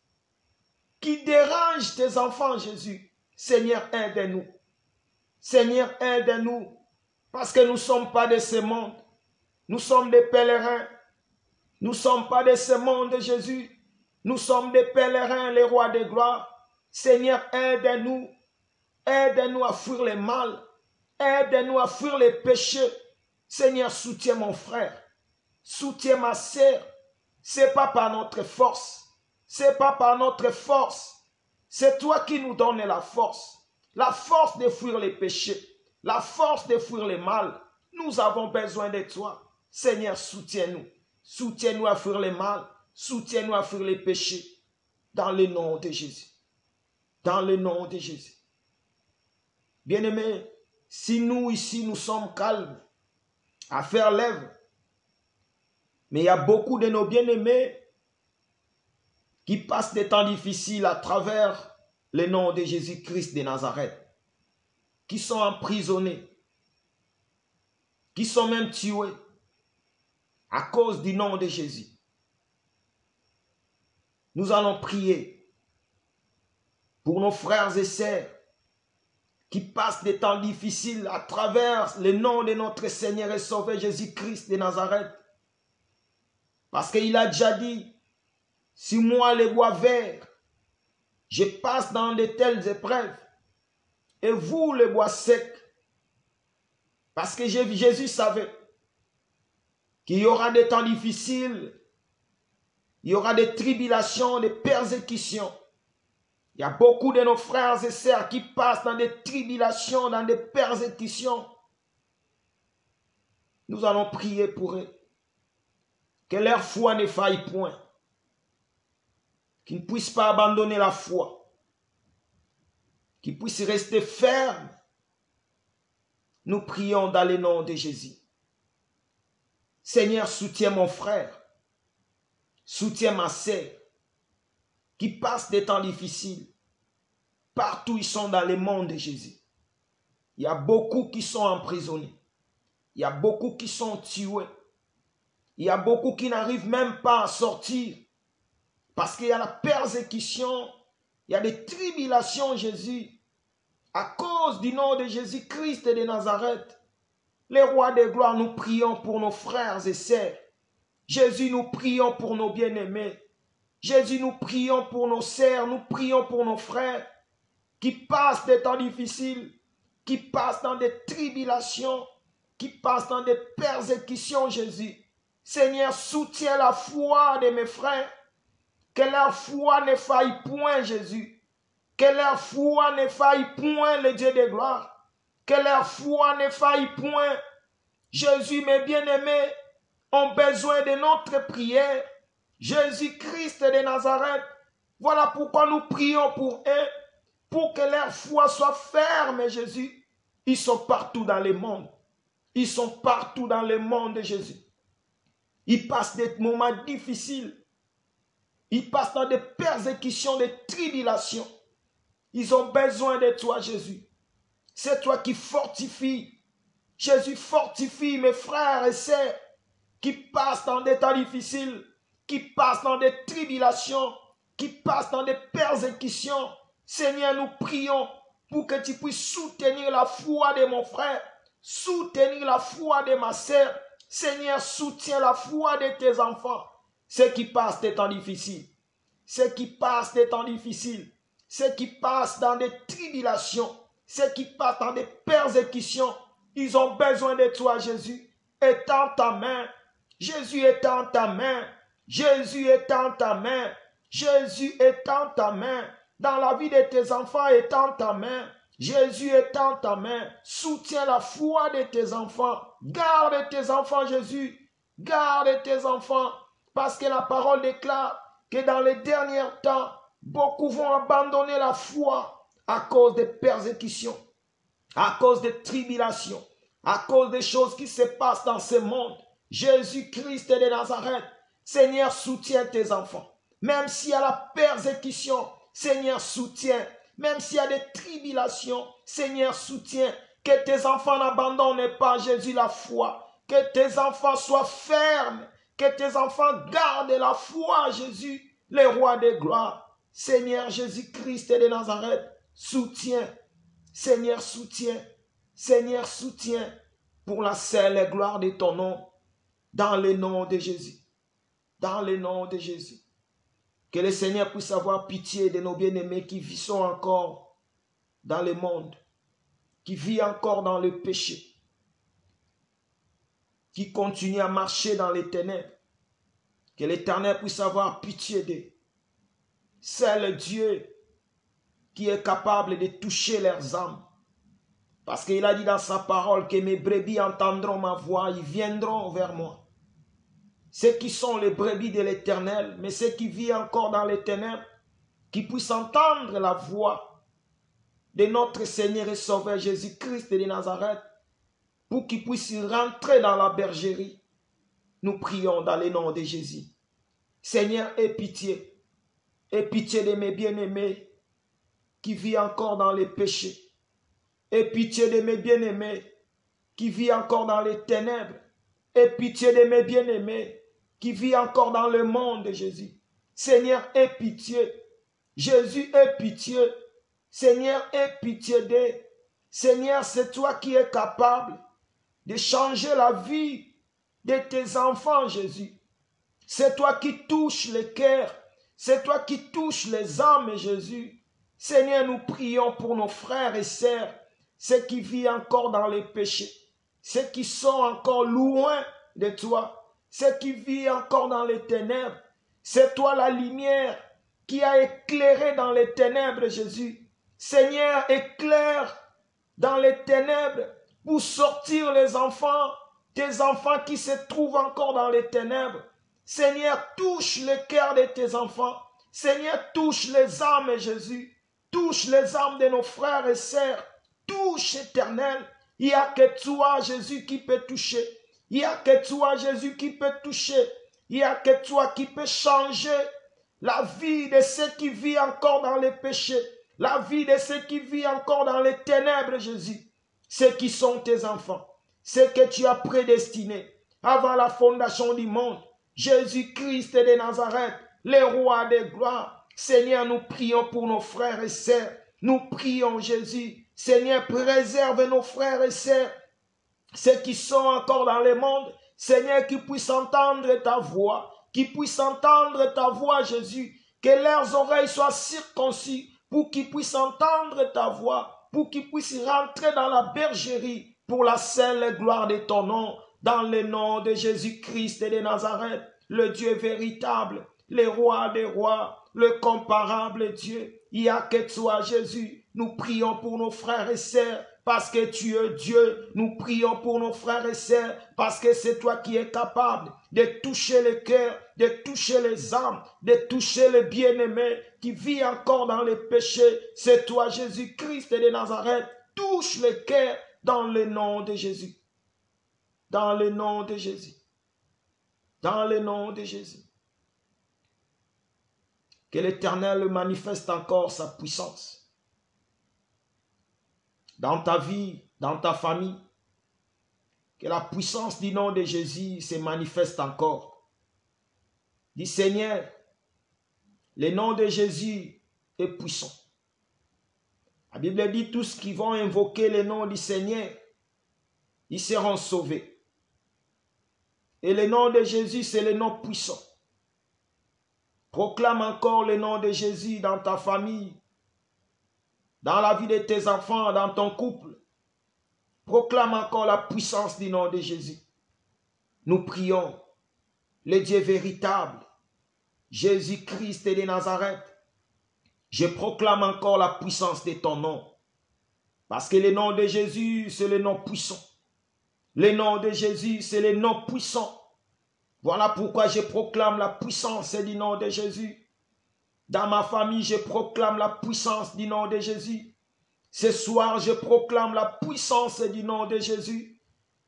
qui dérangent tes enfants, Jésus. Seigneur, aide-nous. Seigneur, aide-nous. Parce que nous ne sommes pas de ce monde. Nous sommes des pèlerins. Nous ne sommes pas de ce monde, Jésus. Nous sommes des pèlerins, les rois de gloire. Seigneur, aide-nous. Aide-nous à fuir le mal. Aide-nous à fuir les péchés. Seigneur, soutiens mon frère. Soutiens ma sœur. Ce n'est pas par notre force. Ce n'est pas par notre force. C'est toi qui nous donnes la force. La force de fuir les péchés. La force de fuir le mal. Nous avons besoin de toi. Seigneur, soutiens-nous. Soutiens-nous à fuir le mal. Soutiens-nous à fuir les péchés. Dans le nom de Jésus. Dans le nom de Jésus. Bien-aimés, si nous ici, nous sommes calmes à faire l'œuvre, mais il y a beaucoup de nos bien-aimés qui passent des temps difficiles à travers le nom de Jésus-Christ de Nazareth, qui sont emprisonnés, qui sont même tués à cause du nom de Jésus. Nous allons prier pour nos frères et sœurs qui passent des temps difficiles à travers le nom de notre Seigneur et Sauveur Jésus-Christ de Nazareth. Parce qu'il a déjà dit, si moi les bois verts, je passe dans de telles épreuves, et vous les bois secs, parce que Jésus savait qu'il y aura des temps difficiles, il y aura des tribulations, des persécutions. Il y a beaucoup de nos frères et sœurs qui passent dans des tribulations, dans des persécutions. Nous allons prier pour eux. Que leur foi ne faille point. Qu'ils ne puissent pas abandonner la foi. Qu'ils puissent rester fermes. Nous prions dans le nom de Jésus. Seigneur, soutiens mon frère, soutiens ma sœur, qui passent des temps difficiles. Partout ils sont dans le monde de Jésus. Il y a beaucoup qui sont emprisonnés. Il y a beaucoup qui sont tués. Il y a beaucoup qui n'arrivent même pas à sortir. Parce qu'il y a la persécution, il y a des tribulations, Jésus. À cause du nom de Jésus-Christ de Nazareth, les rois de gloire, nous prions pour nos frères et sœurs. Jésus, nous prions pour nos bien-aimés. Jésus, nous prions pour nos sœurs, nous prions pour nos frères qui passent des temps difficiles, qui passent dans des tribulations, qui passent dans des persécutions, Jésus. Seigneur, soutiens la foi de mes frères, que leur foi ne faille point, Jésus. Que leur foi ne faille point, le Dieu de gloire. Que leur foi ne faille point. Jésus, mes bien-aimés, ont besoin de notre prière. Jésus-Christ de Nazareth, voilà pourquoi nous prions pour eux, pour que leur foi soit ferme, Jésus. Ils sont partout dans le monde. Ils sont partout dans le monde de Jésus. Ils passent des moments difficiles. Ils passent dans des persécutions, des tribulations. Ils ont besoin de toi, Jésus. C'est toi qui fortifies. Jésus, fortifie mes frères et sœurs qui passent dans des temps difficiles, qui passent dans des tribulations, qui passent dans des persécutions. Seigneur, nous prions pour que tu puisses soutenir la foi de mon frère, soutenir la foi de ma sœur. Seigneur, soutiens la foi de tes enfants, ceux qui passent des temps difficiles, ceux qui passent des temps difficiles, ceux qui passent dans des tribulations, ceux qui passent dans des persécutions. Ils ont besoin de toi, Jésus. Étends ta main. Jésus, étends ta main. Jésus, étends ta main. Jésus, étends ta main. Dans la vie de tes enfants, étends ta main. Jésus, étends ta main. Soutiens la foi de tes enfants. Garde tes enfants, Jésus. Garde tes enfants. Parce que la parole déclare que dans les derniers temps, beaucoup vont abandonner la foi à cause des persécutions, à cause des tribulations, à cause des choses qui se passent dans ce monde. Jésus-Christ de Nazareth, Seigneur, soutiens tes enfants. Même s'il y a la persécution, Seigneur, soutiens. Même s'il y a des tribulations, Seigneur, soutiens. Que tes enfants n'abandonnent pas, Jésus, la foi. Que tes enfants soient fermes. Que tes enfants gardent la foi, Jésus, le roi de gloire. Seigneur Jésus-Christ de Nazareth, soutiens. Seigneur, soutiens. Seigneur, soutiens pour la seule gloire de ton nom. Dans le nom de Jésus. Dans le nom de Jésus. Que le Seigneur puisse avoir pitié de nos bien-aimés qui sont encore dans le monde, qui vivent encore dans le péché, qui continuent à marcher dans les ténèbres. Que l'Éternel puisse avoir pitié d'eux. C'est le Dieu qui est capable de toucher leurs âmes. Parce qu'il a dit dans sa parole que mes brebis entendront ma voix, ils viendront vers moi. Ceux qui sont les brebis de l'Éternel, mais ceux qui vivent encore dans les ténèbres, qui puissent entendre la voix de notre Seigneur et Sauveur Jésus-Christ de Nazareth, pour qu'ils puissent rentrer dans la bergerie. Nous prions dans le nom de Jésus. Seigneur, aie pitié de mes bien-aimés qui vivent encore dans les péchés. Aie pitié de mes bien-aimés qui vivent encore dans les ténèbres. Aie pitié de mes bien-aimés qui vivent encore dans le monde de Jésus. Seigneur, aie pitié. Jésus, aie pitié. Seigneur, aie pitié d'eux. Seigneur, c'est toi qui es capable de changer la vie de tes enfants, Jésus. C'est toi qui touches les cœurs. C'est toi qui touches les âmes, Jésus. Seigneur, nous prions pour nos frères et sœurs, ceux qui vivent encore dans les péchés, ceux qui sont encore loin de toi, ceux qui vivent encore dans les ténèbres. C'est toi la lumière qui a éclairé dans les ténèbres, Jésus. Seigneur, éclaire dans les ténèbres pour sortir les enfants, tes enfants qui se trouvent encore dans les ténèbres. Seigneur, touche le cœur de tes enfants. Seigneur, touche les âmes, Jésus. Touche les âmes de nos frères et sœurs. Touche, Éternel. Il n'y a que toi, Jésus, qui peut toucher. Il n'y a que toi, Jésus, qui peut toucher. Il n'y a que toi qui peut changer la vie de ceux qui vivent encore dans les péchés. La vie de ceux qui vivent encore dans les ténèbres, Jésus. Ceux qui sont tes enfants. Ceux que tu as prédestinés avant la fondation du monde. Jésus-Christ de Nazareth, le roi des gloires. Seigneur, nous prions pour nos frères et sœurs. Nous prions, Jésus. Seigneur, préserve nos frères et sœurs. Ceux qui sont encore dans le monde. Seigneur, qui puissent entendre ta voix. Qui puissent entendre ta voix, Jésus. Que leurs oreilles soient circoncis pour qu'ils puissent entendre ta voix. Pour qu'ils puissent rentrer dans la bergerie pour la seule gloire de ton nom. Dans le nom de Jésus-Christ et de Nazareth, le Dieu véritable, le roi des rois, le comparable Dieu. Il n'y a que toi, Jésus. Nous prions pour nos frères et sœurs parce que tu es Dieu. Nous prions pour nos frères et sœurs parce que c'est toi qui es capable de toucher les cœurs, de toucher les âmes, de toucher les bien-aimés qui vivent encore dans les péchés. C'est toi, Jésus-Christ de Nazareth. Touche les cœurs dans le nom de Jésus. Dans le nom de Jésus. Dans le nom de Jésus. Que l'Éternel manifeste encore sa puissance. Dans ta vie, dans ta famille. Que la puissance du nom de Jésus se manifeste encore. Dis Seigneur, le nom de Jésus est puissant. La Bible dit tous qui vont invoquer le nom du Seigneur, ils seront sauvés. Et le nom de Jésus, c'est le nom puissant. Proclame encore le nom de Jésus dans ta famille, dans la vie de tes enfants, dans ton couple. Proclame encore la puissance du nom de Jésus. Nous prions, le Dieu véritable, Jésus-Christ de Nazareth. Je proclame encore la puissance de ton nom. Parce que le nom de Jésus, c'est le nom puissant. Le nom de Jésus, c'est le nom puissant. Voilà pourquoi je proclame la puissance du nom de Jésus. Dans ma famille, je proclame la puissance du nom de Jésus. Ce soir, je proclame la puissance du nom de Jésus.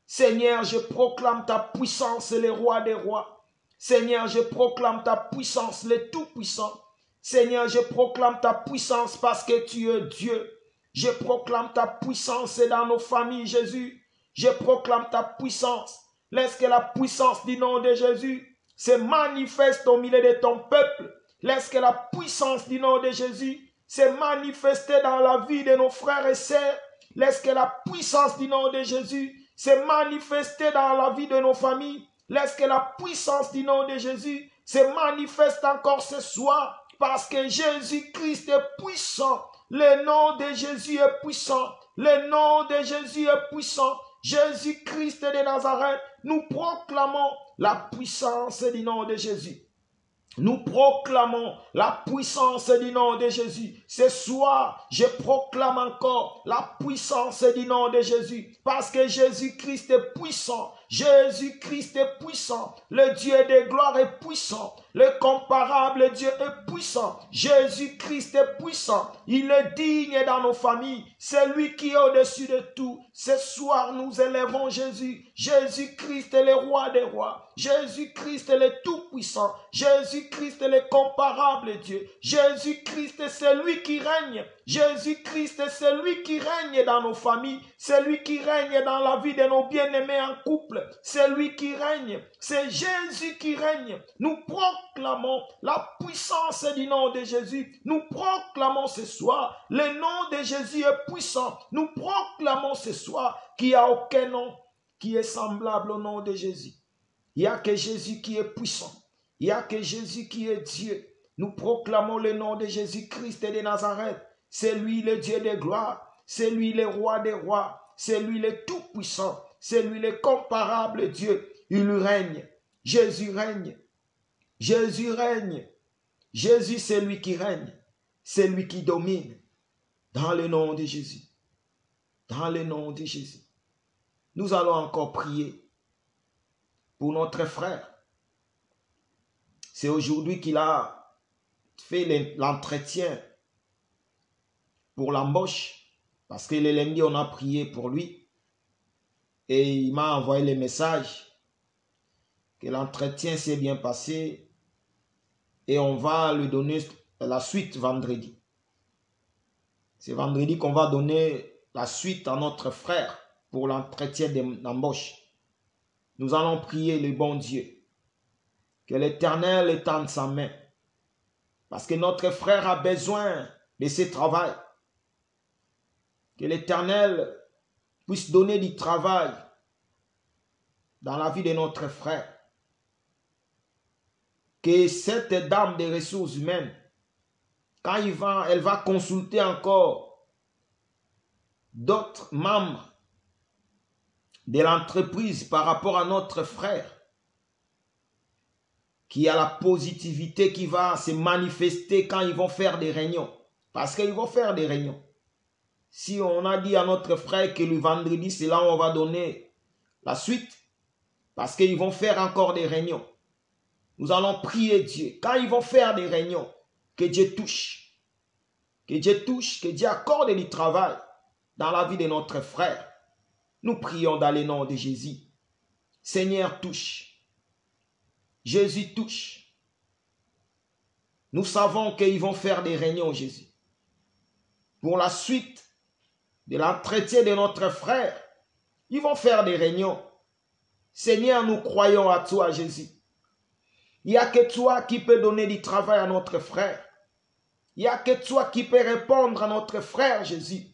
Seigneur, je proclame ta puissance, le roi des rois. Seigneur, je proclame ta puissance, le tout-puissant. Seigneur, je proclame ta puissance parce que tu es Dieu. Je proclame ta puissance dans nos familles, Jésus. Je proclame ta puissance. Laisse que la puissance du nom de Jésus se manifeste au milieu de ton peuple. Laisse que la puissance du nom de Jésus se manifeste dans la vie de nos frères et sœurs. Laisse que la puissance du nom de Jésus se manifeste dans la vie de nos familles. Laisse que la puissance du nom de Jésus se manifeste encore ce soir. Parce que Jésus-Christ est puissant. Le nom de Jésus est puissant. Le nom de Jésus est puissant. Jésus-Christ de Nazareth, nous proclamons la puissance du nom de Jésus. Nous proclamons la puissance du nom de Jésus. Ce soir, je proclame encore la puissance du nom de Jésus. Parce que Jésus-Christ est puissant. Jésus-Christ est puissant. Le Dieu de gloire est puissant. Le comparable Dieu est puissant. Jésus-Christ est puissant. Il est digne dans nos familles. C'est lui qui est au-dessus de tout. Ce soir, nous élevons Jésus. Jésus-Christ est le roi des rois. Jésus-Christ est le tout-puissant. Jésus-Christ est le comparable Dieu. Jésus-Christ est celui qui règne. Jésus-Christ est celui qui règne dans nos familles. Celui qui règne dans la vie de nos bien-aimés en couple. Celui qui règne. C'est Jésus qui règne. Nous proclamons la puissance du nom de Jésus. Nous proclamons ce soir. Le nom de Jésus est puissant. Nous proclamons ce soir qu'il n'y a aucun nom qui est semblable au nom de Jésus. Il n'y a que Jésus qui est puissant. Il n'y a que Jésus qui est Dieu. Nous proclamons le nom de Jésus-Christ de Nazareth. C'est lui le Dieu de gloire. C'est lui le roi des rois. C'est lui le tout-puissant. C'est lui le comparable Dieu. Il règne. Jésus règne. Jésus règne. Jésus, c'est lui qui règne. C'est lui qui domine. Dans le nom de Jésus. Dans le nom de Jésus. Nous allons encore prier pour notre frère. C'est aujourd'hui qu'il a fait l'entretien pour l'embauche. Parce que le lundi, on a prié pour lui. Et il m'a envoyé le message que l'entretien s'est bien passé et on va lui donner la suite vendredi. C'est vendredi qu'on va donner la suite à notre frère pour l'entretien d'embauche. Nous allons prier le bon Dieu, que l'Éternel étende sa main, parce que notre frère a besoin de ce travail. Que l'Éternel puisse donner du travail dans la vie de notre frère. Que cette dame des ressources humaines, quand elle va consulter encore d'autres membres de l'entreprise par rapport à notre frère, qui a la positivité qui va se manifester quand ils vont faire des réunions. Parce qu'ils vont faire des réunions. Si on a dit à notre frère que le vendredi, c'est là où on va donner la suite, parce qu'ils vont faire encore des réunions. Nous allons prier Dieu. Quand ils vont faire des réunions, que Dieu touche. Que Dieu touche, que Dieu accorde du travail dans la vie de notre frère. Nous prions dans le nom de Jésus. Seigneur, touche. Jésus touche. Nous savons qu'ils vont faire des réunions, Jésus. Pour la suite de l'entretien de notre frère, ils vont faire des réunions. Seigneur, nous croyons à toi, Jésus. Il n'y a que toi qui peux donner du travail à notre frère. Il n'y a que toi qui peux répondre à notre frère, Jésus.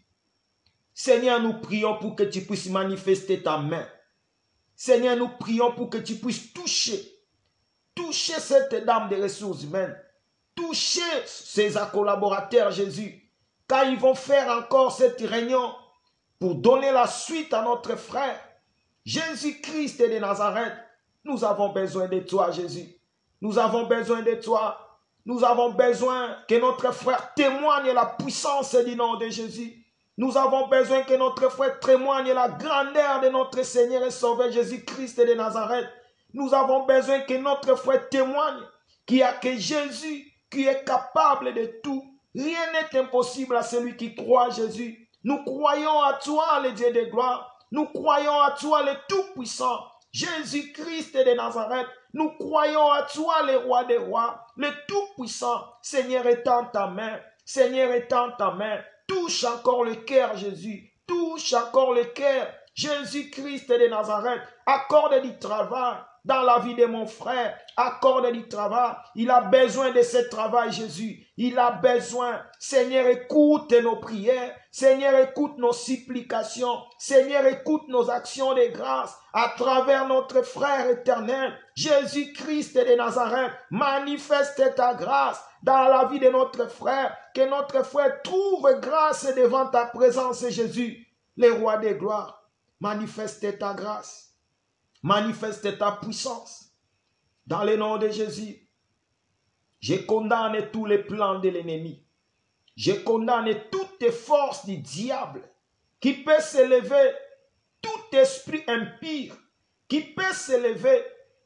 Seigneur, nous prions pour que tu puisses manifester ta main. Seigneur, nous prions pour que tu puisses toucher cette dame des ressources humaines. Toucher ses collaborateurs, Jésus. Quand ils vont faire encore cette réunion pour donner la suite à notre frère, Jésus-Christ de Nazareth, nous avons besoin de toi, Jésus. Nous avons besoin de toi. Nous avons besoin que notre frère témoigne la puissance du nom de Jésus. Nous avons besoin que notre frère témoigne la grandeur de notre Seigneur et Sauveur Jésus-Christ de Nazareth. Nous avons besoin que notre frère témoigne qu'il n'y a que Jésus qui est capable de tout. Rien n'est impossible à celui qui croit Jésus. Nous croyons à toi, le Dieu de gloire. Nous croyons à toi, le Tout-Puissant. Jésus-Christ de Nazareth. Nous croyons à toi, le Roi des Rois, le Tout-Puissant. Seigneur, étends ta main. Seigneur, étends ta main. Touche encore le cœur, Jésus. Touche encore le cœur. Jésus-Christ de Nazareth. Accorde du travail dans la vie de mon frère. Accorde du travail. Il a besoin de ce travail, Jésus. Il a besoin. Seigneur, écoute nos prières. Seigneur, écoute nos supplications. Seigneur, écoute nos actions de grâce à travers notre frère éternel. Jésus-Christ de Nazareth, manifeste ta grâce dans la vie de notre frère. Que notre frère trouve grâce devant ta présence, Jésus, le roi des gloires. Manifeste ta grâce. Manifeste ta puissance. Dans le nom de Jésus, je condamne tous les plans de l'ennemi. Je condamne toutes les forces du diable qui peut s'élever, tout esprit impur qui peut s'élever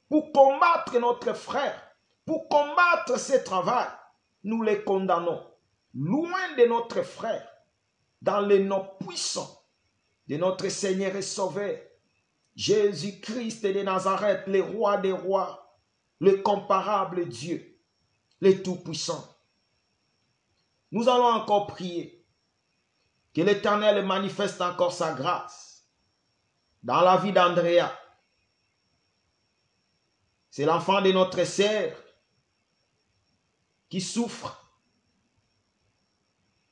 pour combattre notre frère, pour combattre ce travail. Nous les condamnons loin de notre frère, dans le nom puissant de notre Seigneur et Sauveur, Jésus-Christ de Nazareth, le roi des rois, le comparable Dieu, le tout-puissant. Nous allons encore prier que l'Éternel manifeste encore sa grâce dans la vie d'Andrea. C'est l'enfant de notre sœur qui souffre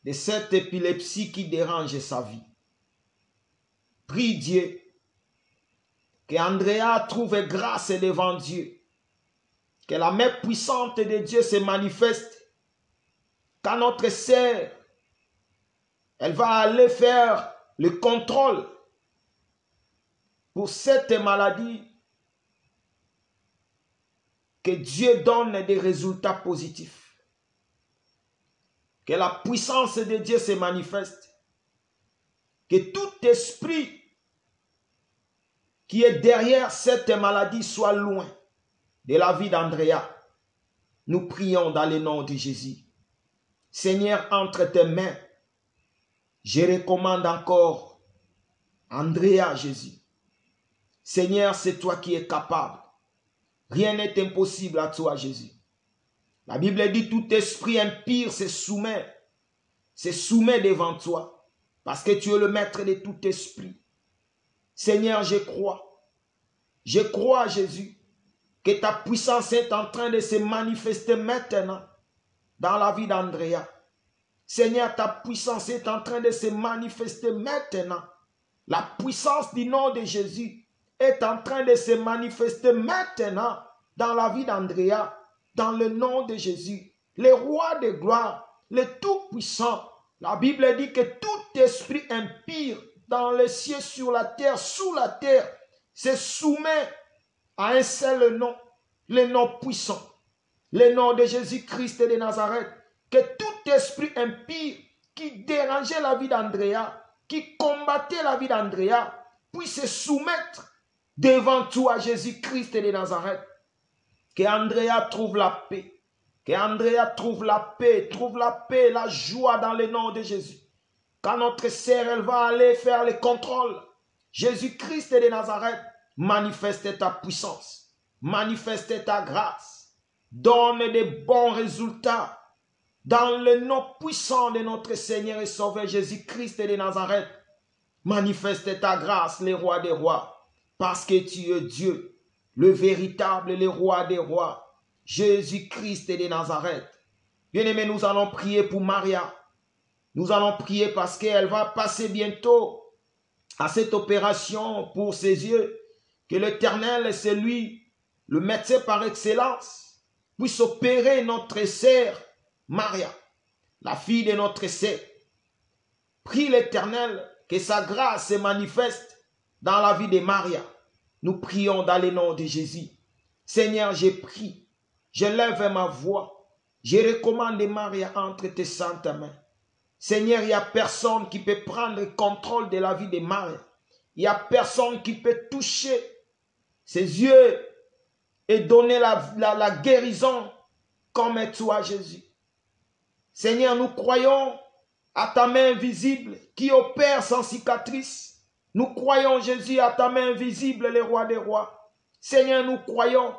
de cette épilepsie qui dérange sa vie. Prie Dieu que Andrea trouve grâce devant Dieu, que la main puissante de Dieu se manifeste quand notre sœur, elle va aller faire le contrôle pour cette maladie, que Dieu donne des résultats positifs, que la puissance de Dieu se manifeste, que tout esprit qui est derrière cette maladie soit loin de la vie d'Andrea. Nous prions dans le nom de Jésus. Seigneur, entre tes mains, je recommande encore Andrea, Jésus. Seigneur, c'est toi qui es capable. Rien n'est impossible à toi, Jésus. La Bible dit tout esprit impie se soumet devant toi, parce que tu es le maître de tout esprit. Seigneur, je crois, Jésus, que ta puissance est en train de se manifester maintenant dans la vie d'Andrea. Seigneur, ta puissance est en train de se manifester maintenant. La puissance du nom de Jésus est en train de se manifester maintenant dans la vie d'Andrea, dans le nom de Jésus. Le roi de gloire, le tout-puissant. La Bible dit que tout esprit impie dans les cieux, sur la terre, sous la terre, se soumet à un seul nom, le nom puissant, le nom de Jésus-Christ de Nazareth. Que tout esprit impie qui dérangeait la vie d'Andrea, qui combattait la vie d'Andrea, puisse se soumettre devant toi, Jésus-Christ de Nazareth. Que Andrea trouve la paix. Que Andrea trouve la paix, la joie dans le nom de Jésus. Quand notre sœur, elle va aller faire le contrôle, Jésus-Christ de Nazareth, manifeste ta puissance, manifeste ta grâce, donne des bons résultats dans le nom puissant de notre Seigneur et Sauveur Jésus-Christ de Nazareth. Manifeste ta grâce, le roi des rois, parce que tu es Dieu, le véritable, le roi des rois, Jésus-Christ de Nazareth. Bien-aimés, nous allons prier pour Maria. Nous allons prier parce qu'elle va passer bientôt à cette opération pour ses yeux. Que l'Éternel, c'est lui, le médecin par excellence, puisse opérer notre sœur Maria, la fille de notre sœur. Prie l'Éternel que sa grâce se manifeste dans la vie de Maria. Nous prions dans le nom de Jésus. Seigneur, je prie, je lève ma voix, je recommande Maria entre tes saintes mains. Seigneur, il n'y a personne qui peut prendre le contrôle de la vie de Maria. Il n'y a personne qui peut toucher ses yeux et donner la guérison comme toi, Jésus. Seigneur, nous croyons à ta main invisible qui opère sans cicatrice. Nous croyons, Jésus, à ta main invisible, le roi des rois. Seigneur, nous croyons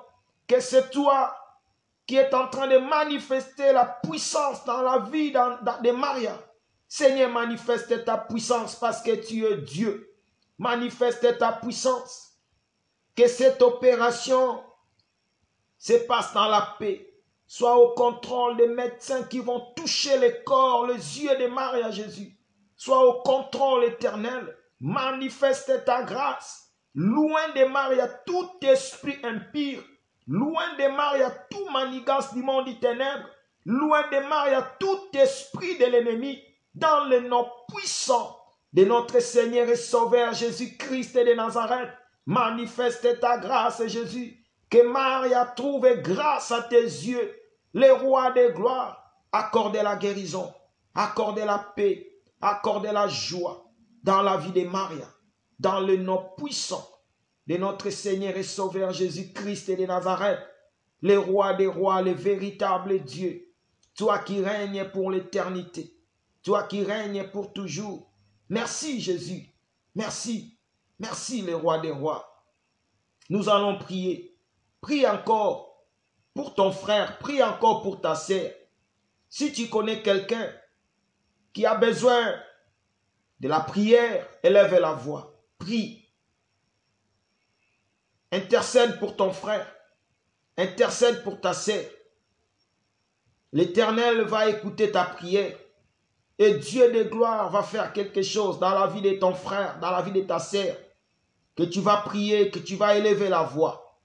que c'est toi qui es en train de manifester la puissance dans la vie de Maria. Seigneur, manifeste ta puissance parce que tu es Dieu. Manifeste ta puissance. Que cette opération se passe dans la paix. Sois au contrôle des médecins qui vont toucher le corps, les yeux de Maria, Jésus. Sois au contrôle éternel. Manifeste ta grâce. Loin de Maria tout esprit impie. Loin de Maria tout manigance du monde des ténèbres. Loin de Maria tout esprit de l'ennemi. Dans le nom puissant de notre Seigneur et Sauveur Jésus-Christ de Nazareth, manifeste ta grâce, Jésus. Que Maria trouve grâce à tes yeux, le roi de gloire. Accorde la guérison, accorde la paix, accorde la joie dans la vie de Maria. Dans le nom puissant de notre Seigneur et Sauveur Jésus-Christ de Nazareth, le roi des rois, le véritable Dieu. Toi qui règnes pour l'éternité. Toi qui règnes pour toujours. Merci Jésus. Merci. Merci le roi des rois. Nous allons prier. Prie encore pour ton frère. Prie encore pour ta sœur. Si tu connais quelqu'un qui a besoin de la prière, élève la voix. Prie. Intercède pour ton frère. Intercède pour ta sœur. L'Éternel va écouter ta prière. Et Dieu de gloire va faire quelque chose dans la vie de ton frère, dans la vie de ta sœur. Que tu vas prier, que tu vas élever la voix.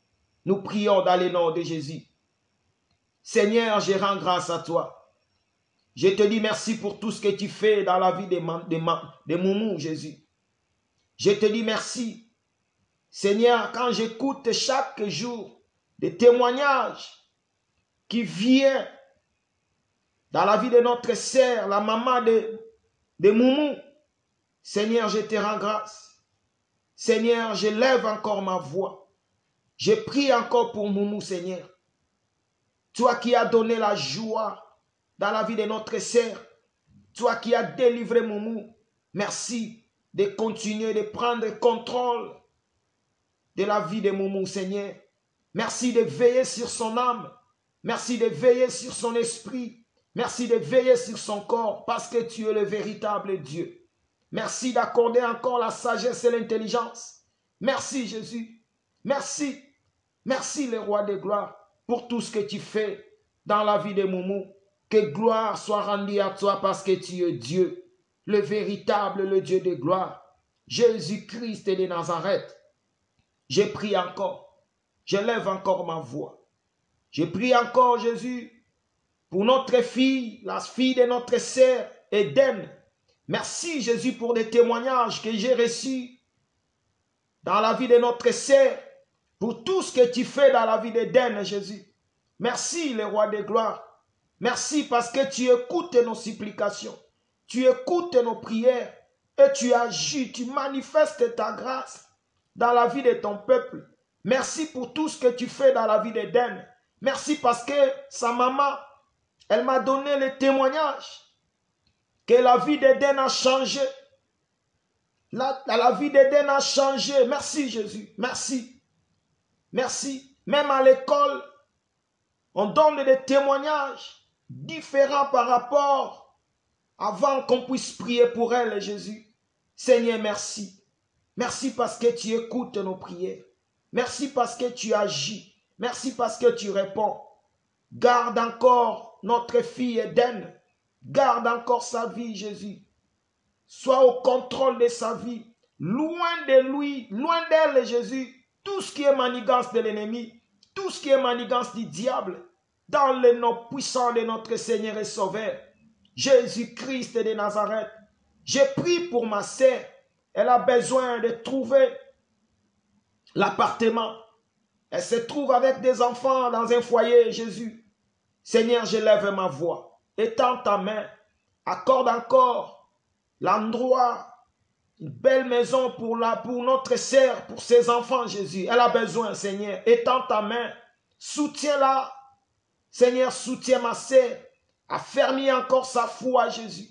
Nous prions dans le nom de Jésus. Seigneur, je rends grâce à toi. Je te dis merci pour tout ce que tu fais dans la vie de Moumou, Jésus. Je te dis merci. Seigneur, quand j'écoute chaque jour des témoignages qui viennent dans la vie de notre sœur, la maman de Moumou, Seigneur, je te rends grâce. Seigneur, je lève encore ma voix. Je prie encore pour Moumou, Seigneur. Toi qui as donné la joie dans la vie de notre sœur, toi qui as délivré Moumou, merci de continuer de prendre contrôle de la vie de Moumou, Seigneur. Merci de veiller sur son âme. Merci de veiller sur son esprit. Merci de veiller sur son corps parce que tu es le véritable Dieu. Merci d'accorder encore la sagesse et l'intelligence. Merci Jésus. Merci. Merci le roi de gloire pour tout ce que tu fais dans la vie de Moumou. Que gloire soit rendue à toi parce que tu es Dieu, le véritable, le Dieu de gloire. Jésus-Christ de Nazareth. Je prie encore. Je lève encore ma voix. Je prie encore Jésus pour notre fille, la fille de notre sœur Eden. Merci Jésus pour les témoignages que j'ai reçus dans la vie de notre sœur, pour tout ce que tu fais dans la vie d'Eden, Jésus. Merci le roi de gloire. Merci parce que tu écoutes nos supplications, tu écoutes nos prières et tu agis, tu manifestes ta grâce dans la vie de ton peuple. Merci pour tout ce que tu fais dans la vie d'Eden. Merci parce que sa maman, elle m'a donné le témoignage que la vie d'Eden a changé. La vie d'Eden a changé. Merci Jésus. Merci. Merci. Même à l'école, on donne des témoignages différents par rapport avant qu'on puisse prier pour elle, Jésus. Seigneur, merci. Merci parce que tu écoutes nos prières. Merci parce que tu agis. Merci parce que tu réponds. Garde encore notre fille Eden. Garde encore sa vie, Jésus. Sois au contrôle de sa vie. Loin de lui, loin d'elle, Jésus. Tout ce qui est manigance de l'ennemi, tout ce qui est manigance du diable, dans le nom puissant de notre Seigneur et Sauveur, Jésus-Christ de Nazareth. Je prie pour ma sœur. Elle a besoin de trouver l'appartement. Elle se trouve avec des enfants dans un foyer, Jésus. Seigneur, je lève ma voix. Étends ta main. Accorde encore l'endroit, une belle maison pour notre sœur, pour ses enfants, Jésus. Elle a besoin, Seigneur. Étends ta main. Soutiens-la. Seigneur, soutiens ma sœur. Affermis encore sa foi, Jésus.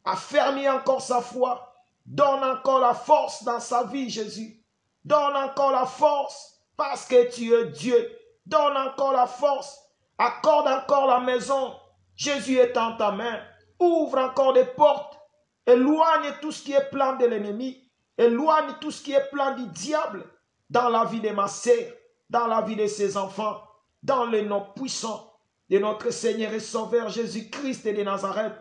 Affermis encore sa foi. Donne encore la force dans sa vie, Jésus. Donne encore la force parce que tu es Dieu. Donne encore la force. Accorde encore la maison. Jésus est en ta main. Ouvre encore des portes. Éloigne tout ce qui est plan de l'ennemi. Éloigne tout ce qui est plan du diable dans la vie de ma sœur, dans la vie de ses enfants, dans le nom puissant de notre Seigneur et Sauveur Jésus-Christ de Nazareth.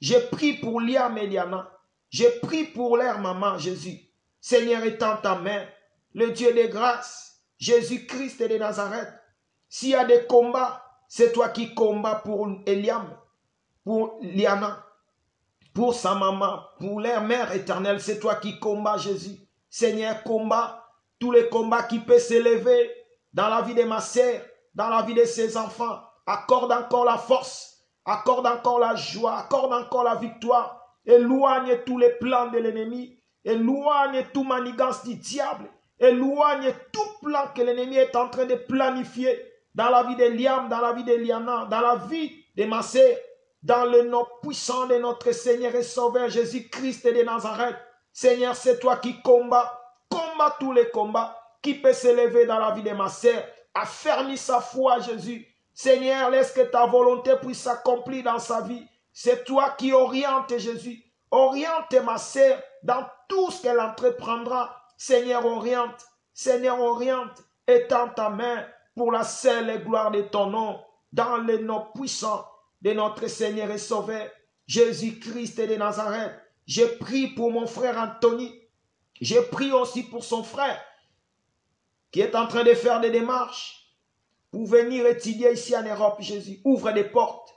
Je prie pour Liam et Liana. Je prie pour leur maman, Jésus. Seigneur, étends ta main. Le Dieu de grâce, Jésus-Christ de Nazareth. S'il y a des combats, c'est toi qui combats pour Eliam, pour Liana, pour sa maman, pour leur mère éternelle. C'est toi qui combats, Jésus. Seigneur, combat tous les combats qui peuvent s'élever dans la vie de ma sœur, dans la vie de ses enfants. Accorde encore la force, accorde encore la joie, accorde encore la victoire. Éloigne tous les plans de l'ennemi. Éloigne tout manigance du diable. Éloigne tout plan que l'ennemi est en train de planifier dans la vie de Liam, dans la vie de Liana, dans la vie de ma sœur, dans le nom puissant de notre Seigneur et Sauveur Jésus-Christ de Nazareth. Seigneur, c'est toi qui combats. Combat tous les combats qui peuvent s'élever dans la vie de ma sœur. Affermis sa foi, Jésus. Seigneur, laisse que ta volonté puisse s'accomplir dans sa vie. C'est toi qui orientes, Jésus. Oriente ma sœur dans tout ce qu'elle entreprendra. Seigneur, oriente. Seigneur, oriente. Étends ta main pour la seule gloire de ton nom. Dans le nom puissant de notre Seigneur et Sauveur, Jésus-Christ de Nazareth. Je prie pour mon frère Anthony. Je prie aussi pour son frère qui est en train de faire des démarches pour venir étudier ici en Europe, Jésus. Ouvre des portes.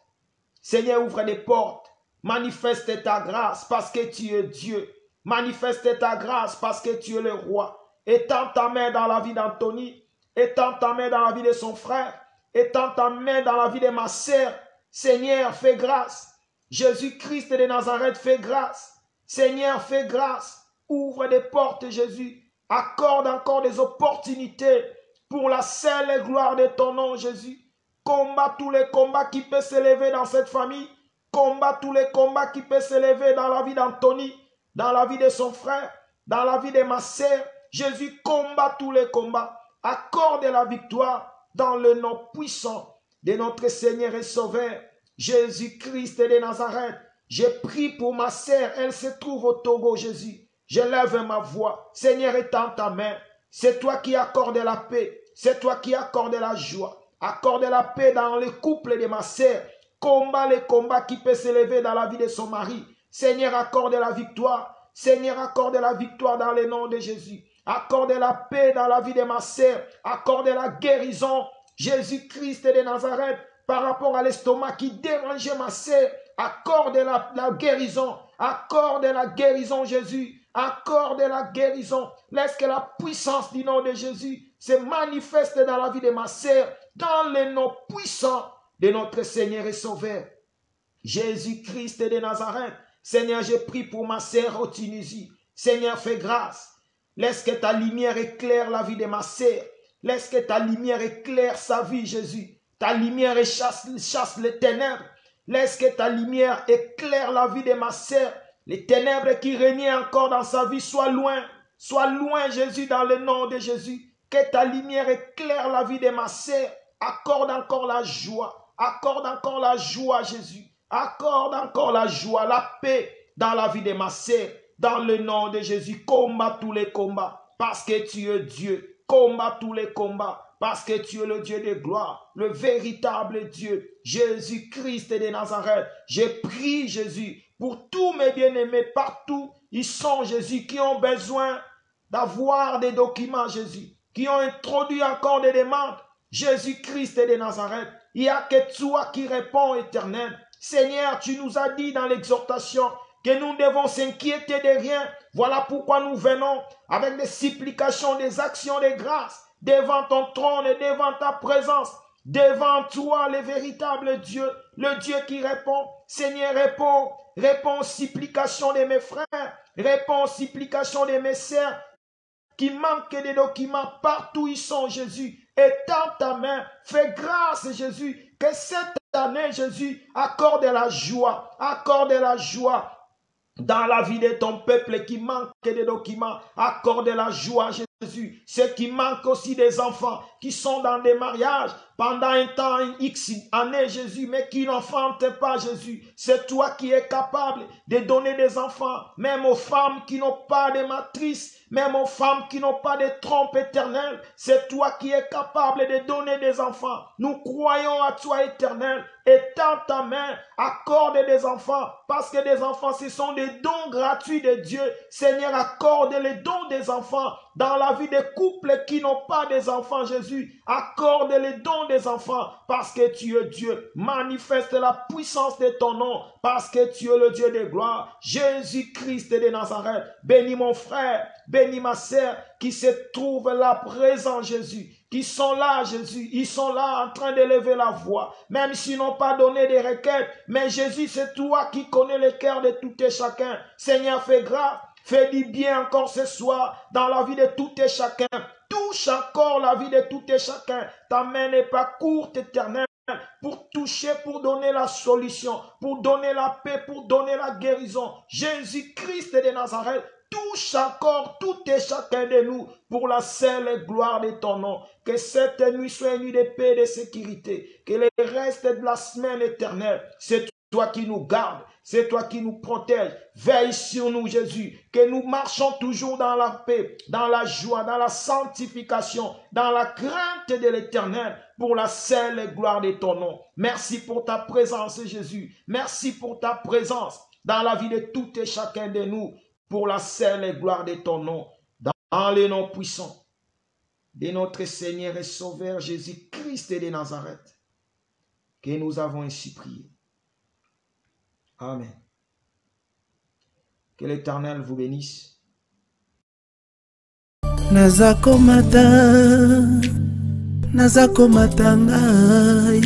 Seigneur, ouvre des portes. Manifeste ta grâce parce que tu es Dieu. Manifeste ta grâce parce que tu es le roi. Étends ta main dans la vie d'Anthony. Étends ta main dans la vie de son frère. Étends ta main dans la vie de ma sœur. Seigneur, fais grâce. Jésus-Christ de Nazareth, fais grâce. Seigneur, fais grâce. Ouvre des portes, Jésus. Accorde encore des opportunités pour la seule gloire de ton nom, Jésus. Combat tous les combats qui peuvent s'élever dans cette famille. Combat tous les combats qui peuvent s'élever dans la vie d'Anthony, dans la vie de son frère, dans la vie de ma sœur. Jésus, combat tous les combats. accorde la victoire dans le nom puissant de notre Seigneur et Sauveur, Jésus-Christ de Nazareth. Je prie pour ma sœur, elle se trouve au Togo, Jésus. Je lève ma voix, Seigneur, étends ta main. C'est toi qui accordes la paix, c'est toi qui accordes la joie. Accorde la paix dans le couple de ma sœur. Combat les combats qui peuvent s'élever dans la vie de son mari. Seigneur, accorde la victoire. Seigneur, accorde la victoire dans le nom de Jésus. Accorde la paix dans la vie de ma sœur. Accorde la guérison. Jésus-Christ de Nazareth, par rapport à l'estomac qui dérangeait ma sœur, accorde la guérison. Accorde la guérison, Jésus. Accorde la guérison. Laisse que la puissance du nom de Jésus se manifeste dans la vie de ma sœur, dans le nom puissant de notre Seigneur et Sauveur, Jésus-Christ de Nazareth. Seigneur, je prie pour ma sœur au Tunisie. Seigneur, fais grâce. Laisse que ta lumière éclaire la vie de ma sœur. Laisse que ta lumière éclaire sa vie, Jésus. Ta lumière chasse les ténèbres. Laisse que ta lumière éclaire la vie de ma sœur. Les ténèbres qui régnaient encore dans sa vie soient loin. Sois loin, Jésus, dans le nom de Jésus. Que ta lumière éclaire la vie de ma sœur. Accorde encore la joie. Accorde encore la joie, Jésus. Accorde encore la joie, la paix dans la vie de ma sœur. Dans le nom de Jésus, combat tous les combats. Parce que tu es Dieu. Combat tous les combats. Parce que tu es le Dieu de gloire. Le véritable Dieu. Jésus-Christ de Nazareth. Je prie, Jésus, pour tous mes bien-aimés partout. Ils sont, Jésus, qui ont besoin d'avoir des documents, Jésus. Qui ont introduit encore des demandes. Jésus-Christ de Nazareth. Il n'y a que toi qui réponds, Éternel. Seigneur, tu nous as dit dans l'exhortation que nous devons s'inquiéter de rien. Voilà pourquoi nous venons avec des supplications, des actions de grâce devant ton trône et devant ta présence. Devant toi, le véritable Dieu, le Dieu qui répond. Seigneur, réponds. Réponds aux supplications de mes frères. Réponds aux supplications de mes sœurs qui manquent des documents partout où ils sont, Jésus. Étends ta main, fais grâce, Jésus, que cette année, Jésus, accorde la joie dans la vie de ton peuple qui manque des documents. Accorde la joie, Jésus. Ceux qui manquent aussi des enfants, qui sont dans des mariages pendant un temps X années, Jésus, mais qui n'enfantent pas, Jésus. C'est toi qui es capable de donner des enfants, même aux femmes qui n'ont pas de matrice, même aux femmes qui n'ont pas de trompe éternelle. C'est toi qui es capable de donner des enfants. Nous croyons à toi, Éternel. Étends ta main, accorde des enfants, parce que des enfants, ce sont des dons gratuits de Dieu. Seigneur, accorde les dons des enfants dans la vie des couples qui n'ont pas des enfants, Jésus. Accorde les dons des enfants, parce que tu es Dieu. Manifeste la puissance de ton nom, parce que tu es le Dieu de gloire. Jésus-Christ de Nazareth, bénis mon frère, bénis ma sœur qui se trouve là présent, Jésus. Qui sont là, Jésus, ils sont là en train d'élever la voix, même s'ils n'ont pas donné des requêtes, mais Jésus, c'est toi qui connais le cœur de tout et chacun. Seigneur, fais grâce, fais du bien encore ce soir dans la vie de tout et chacun. Touche encore la vie de tout et chacun. Ta main n'est pas courte, Éternel, pour toucher, pour donner la solution, pour donner la paix, pour donner la guérison. Jésus-Christ de Nazareth, touche encore tout et chacun de nous pour la seule gloire de ton nom. Que cette nuit soit une nuit de paix et de sécurité. Que le reste de la semaine éternelle, c'est toi qui nous gardes, c'est toi qui nous protèges. Veille sur nous, Jésus. Que nous marchons toujours dans la paix, dans la joie, dans la sanctification, dans la crainte de l'éternel, pour la seule gloire de ton nom. Merci pour ta présence, Jésus. Merci pour ta présence dans la vie de tout et chacun de nous, pour la seule gloire de ton nom, dans le nom puissant de notre Seigneur et Sauveur Jésus-Christ de Nazareth, que nous avons ainsi prié. Amen. Que l'Éternel vous bénisse. Nazakomata ngai, nazakomata ngai.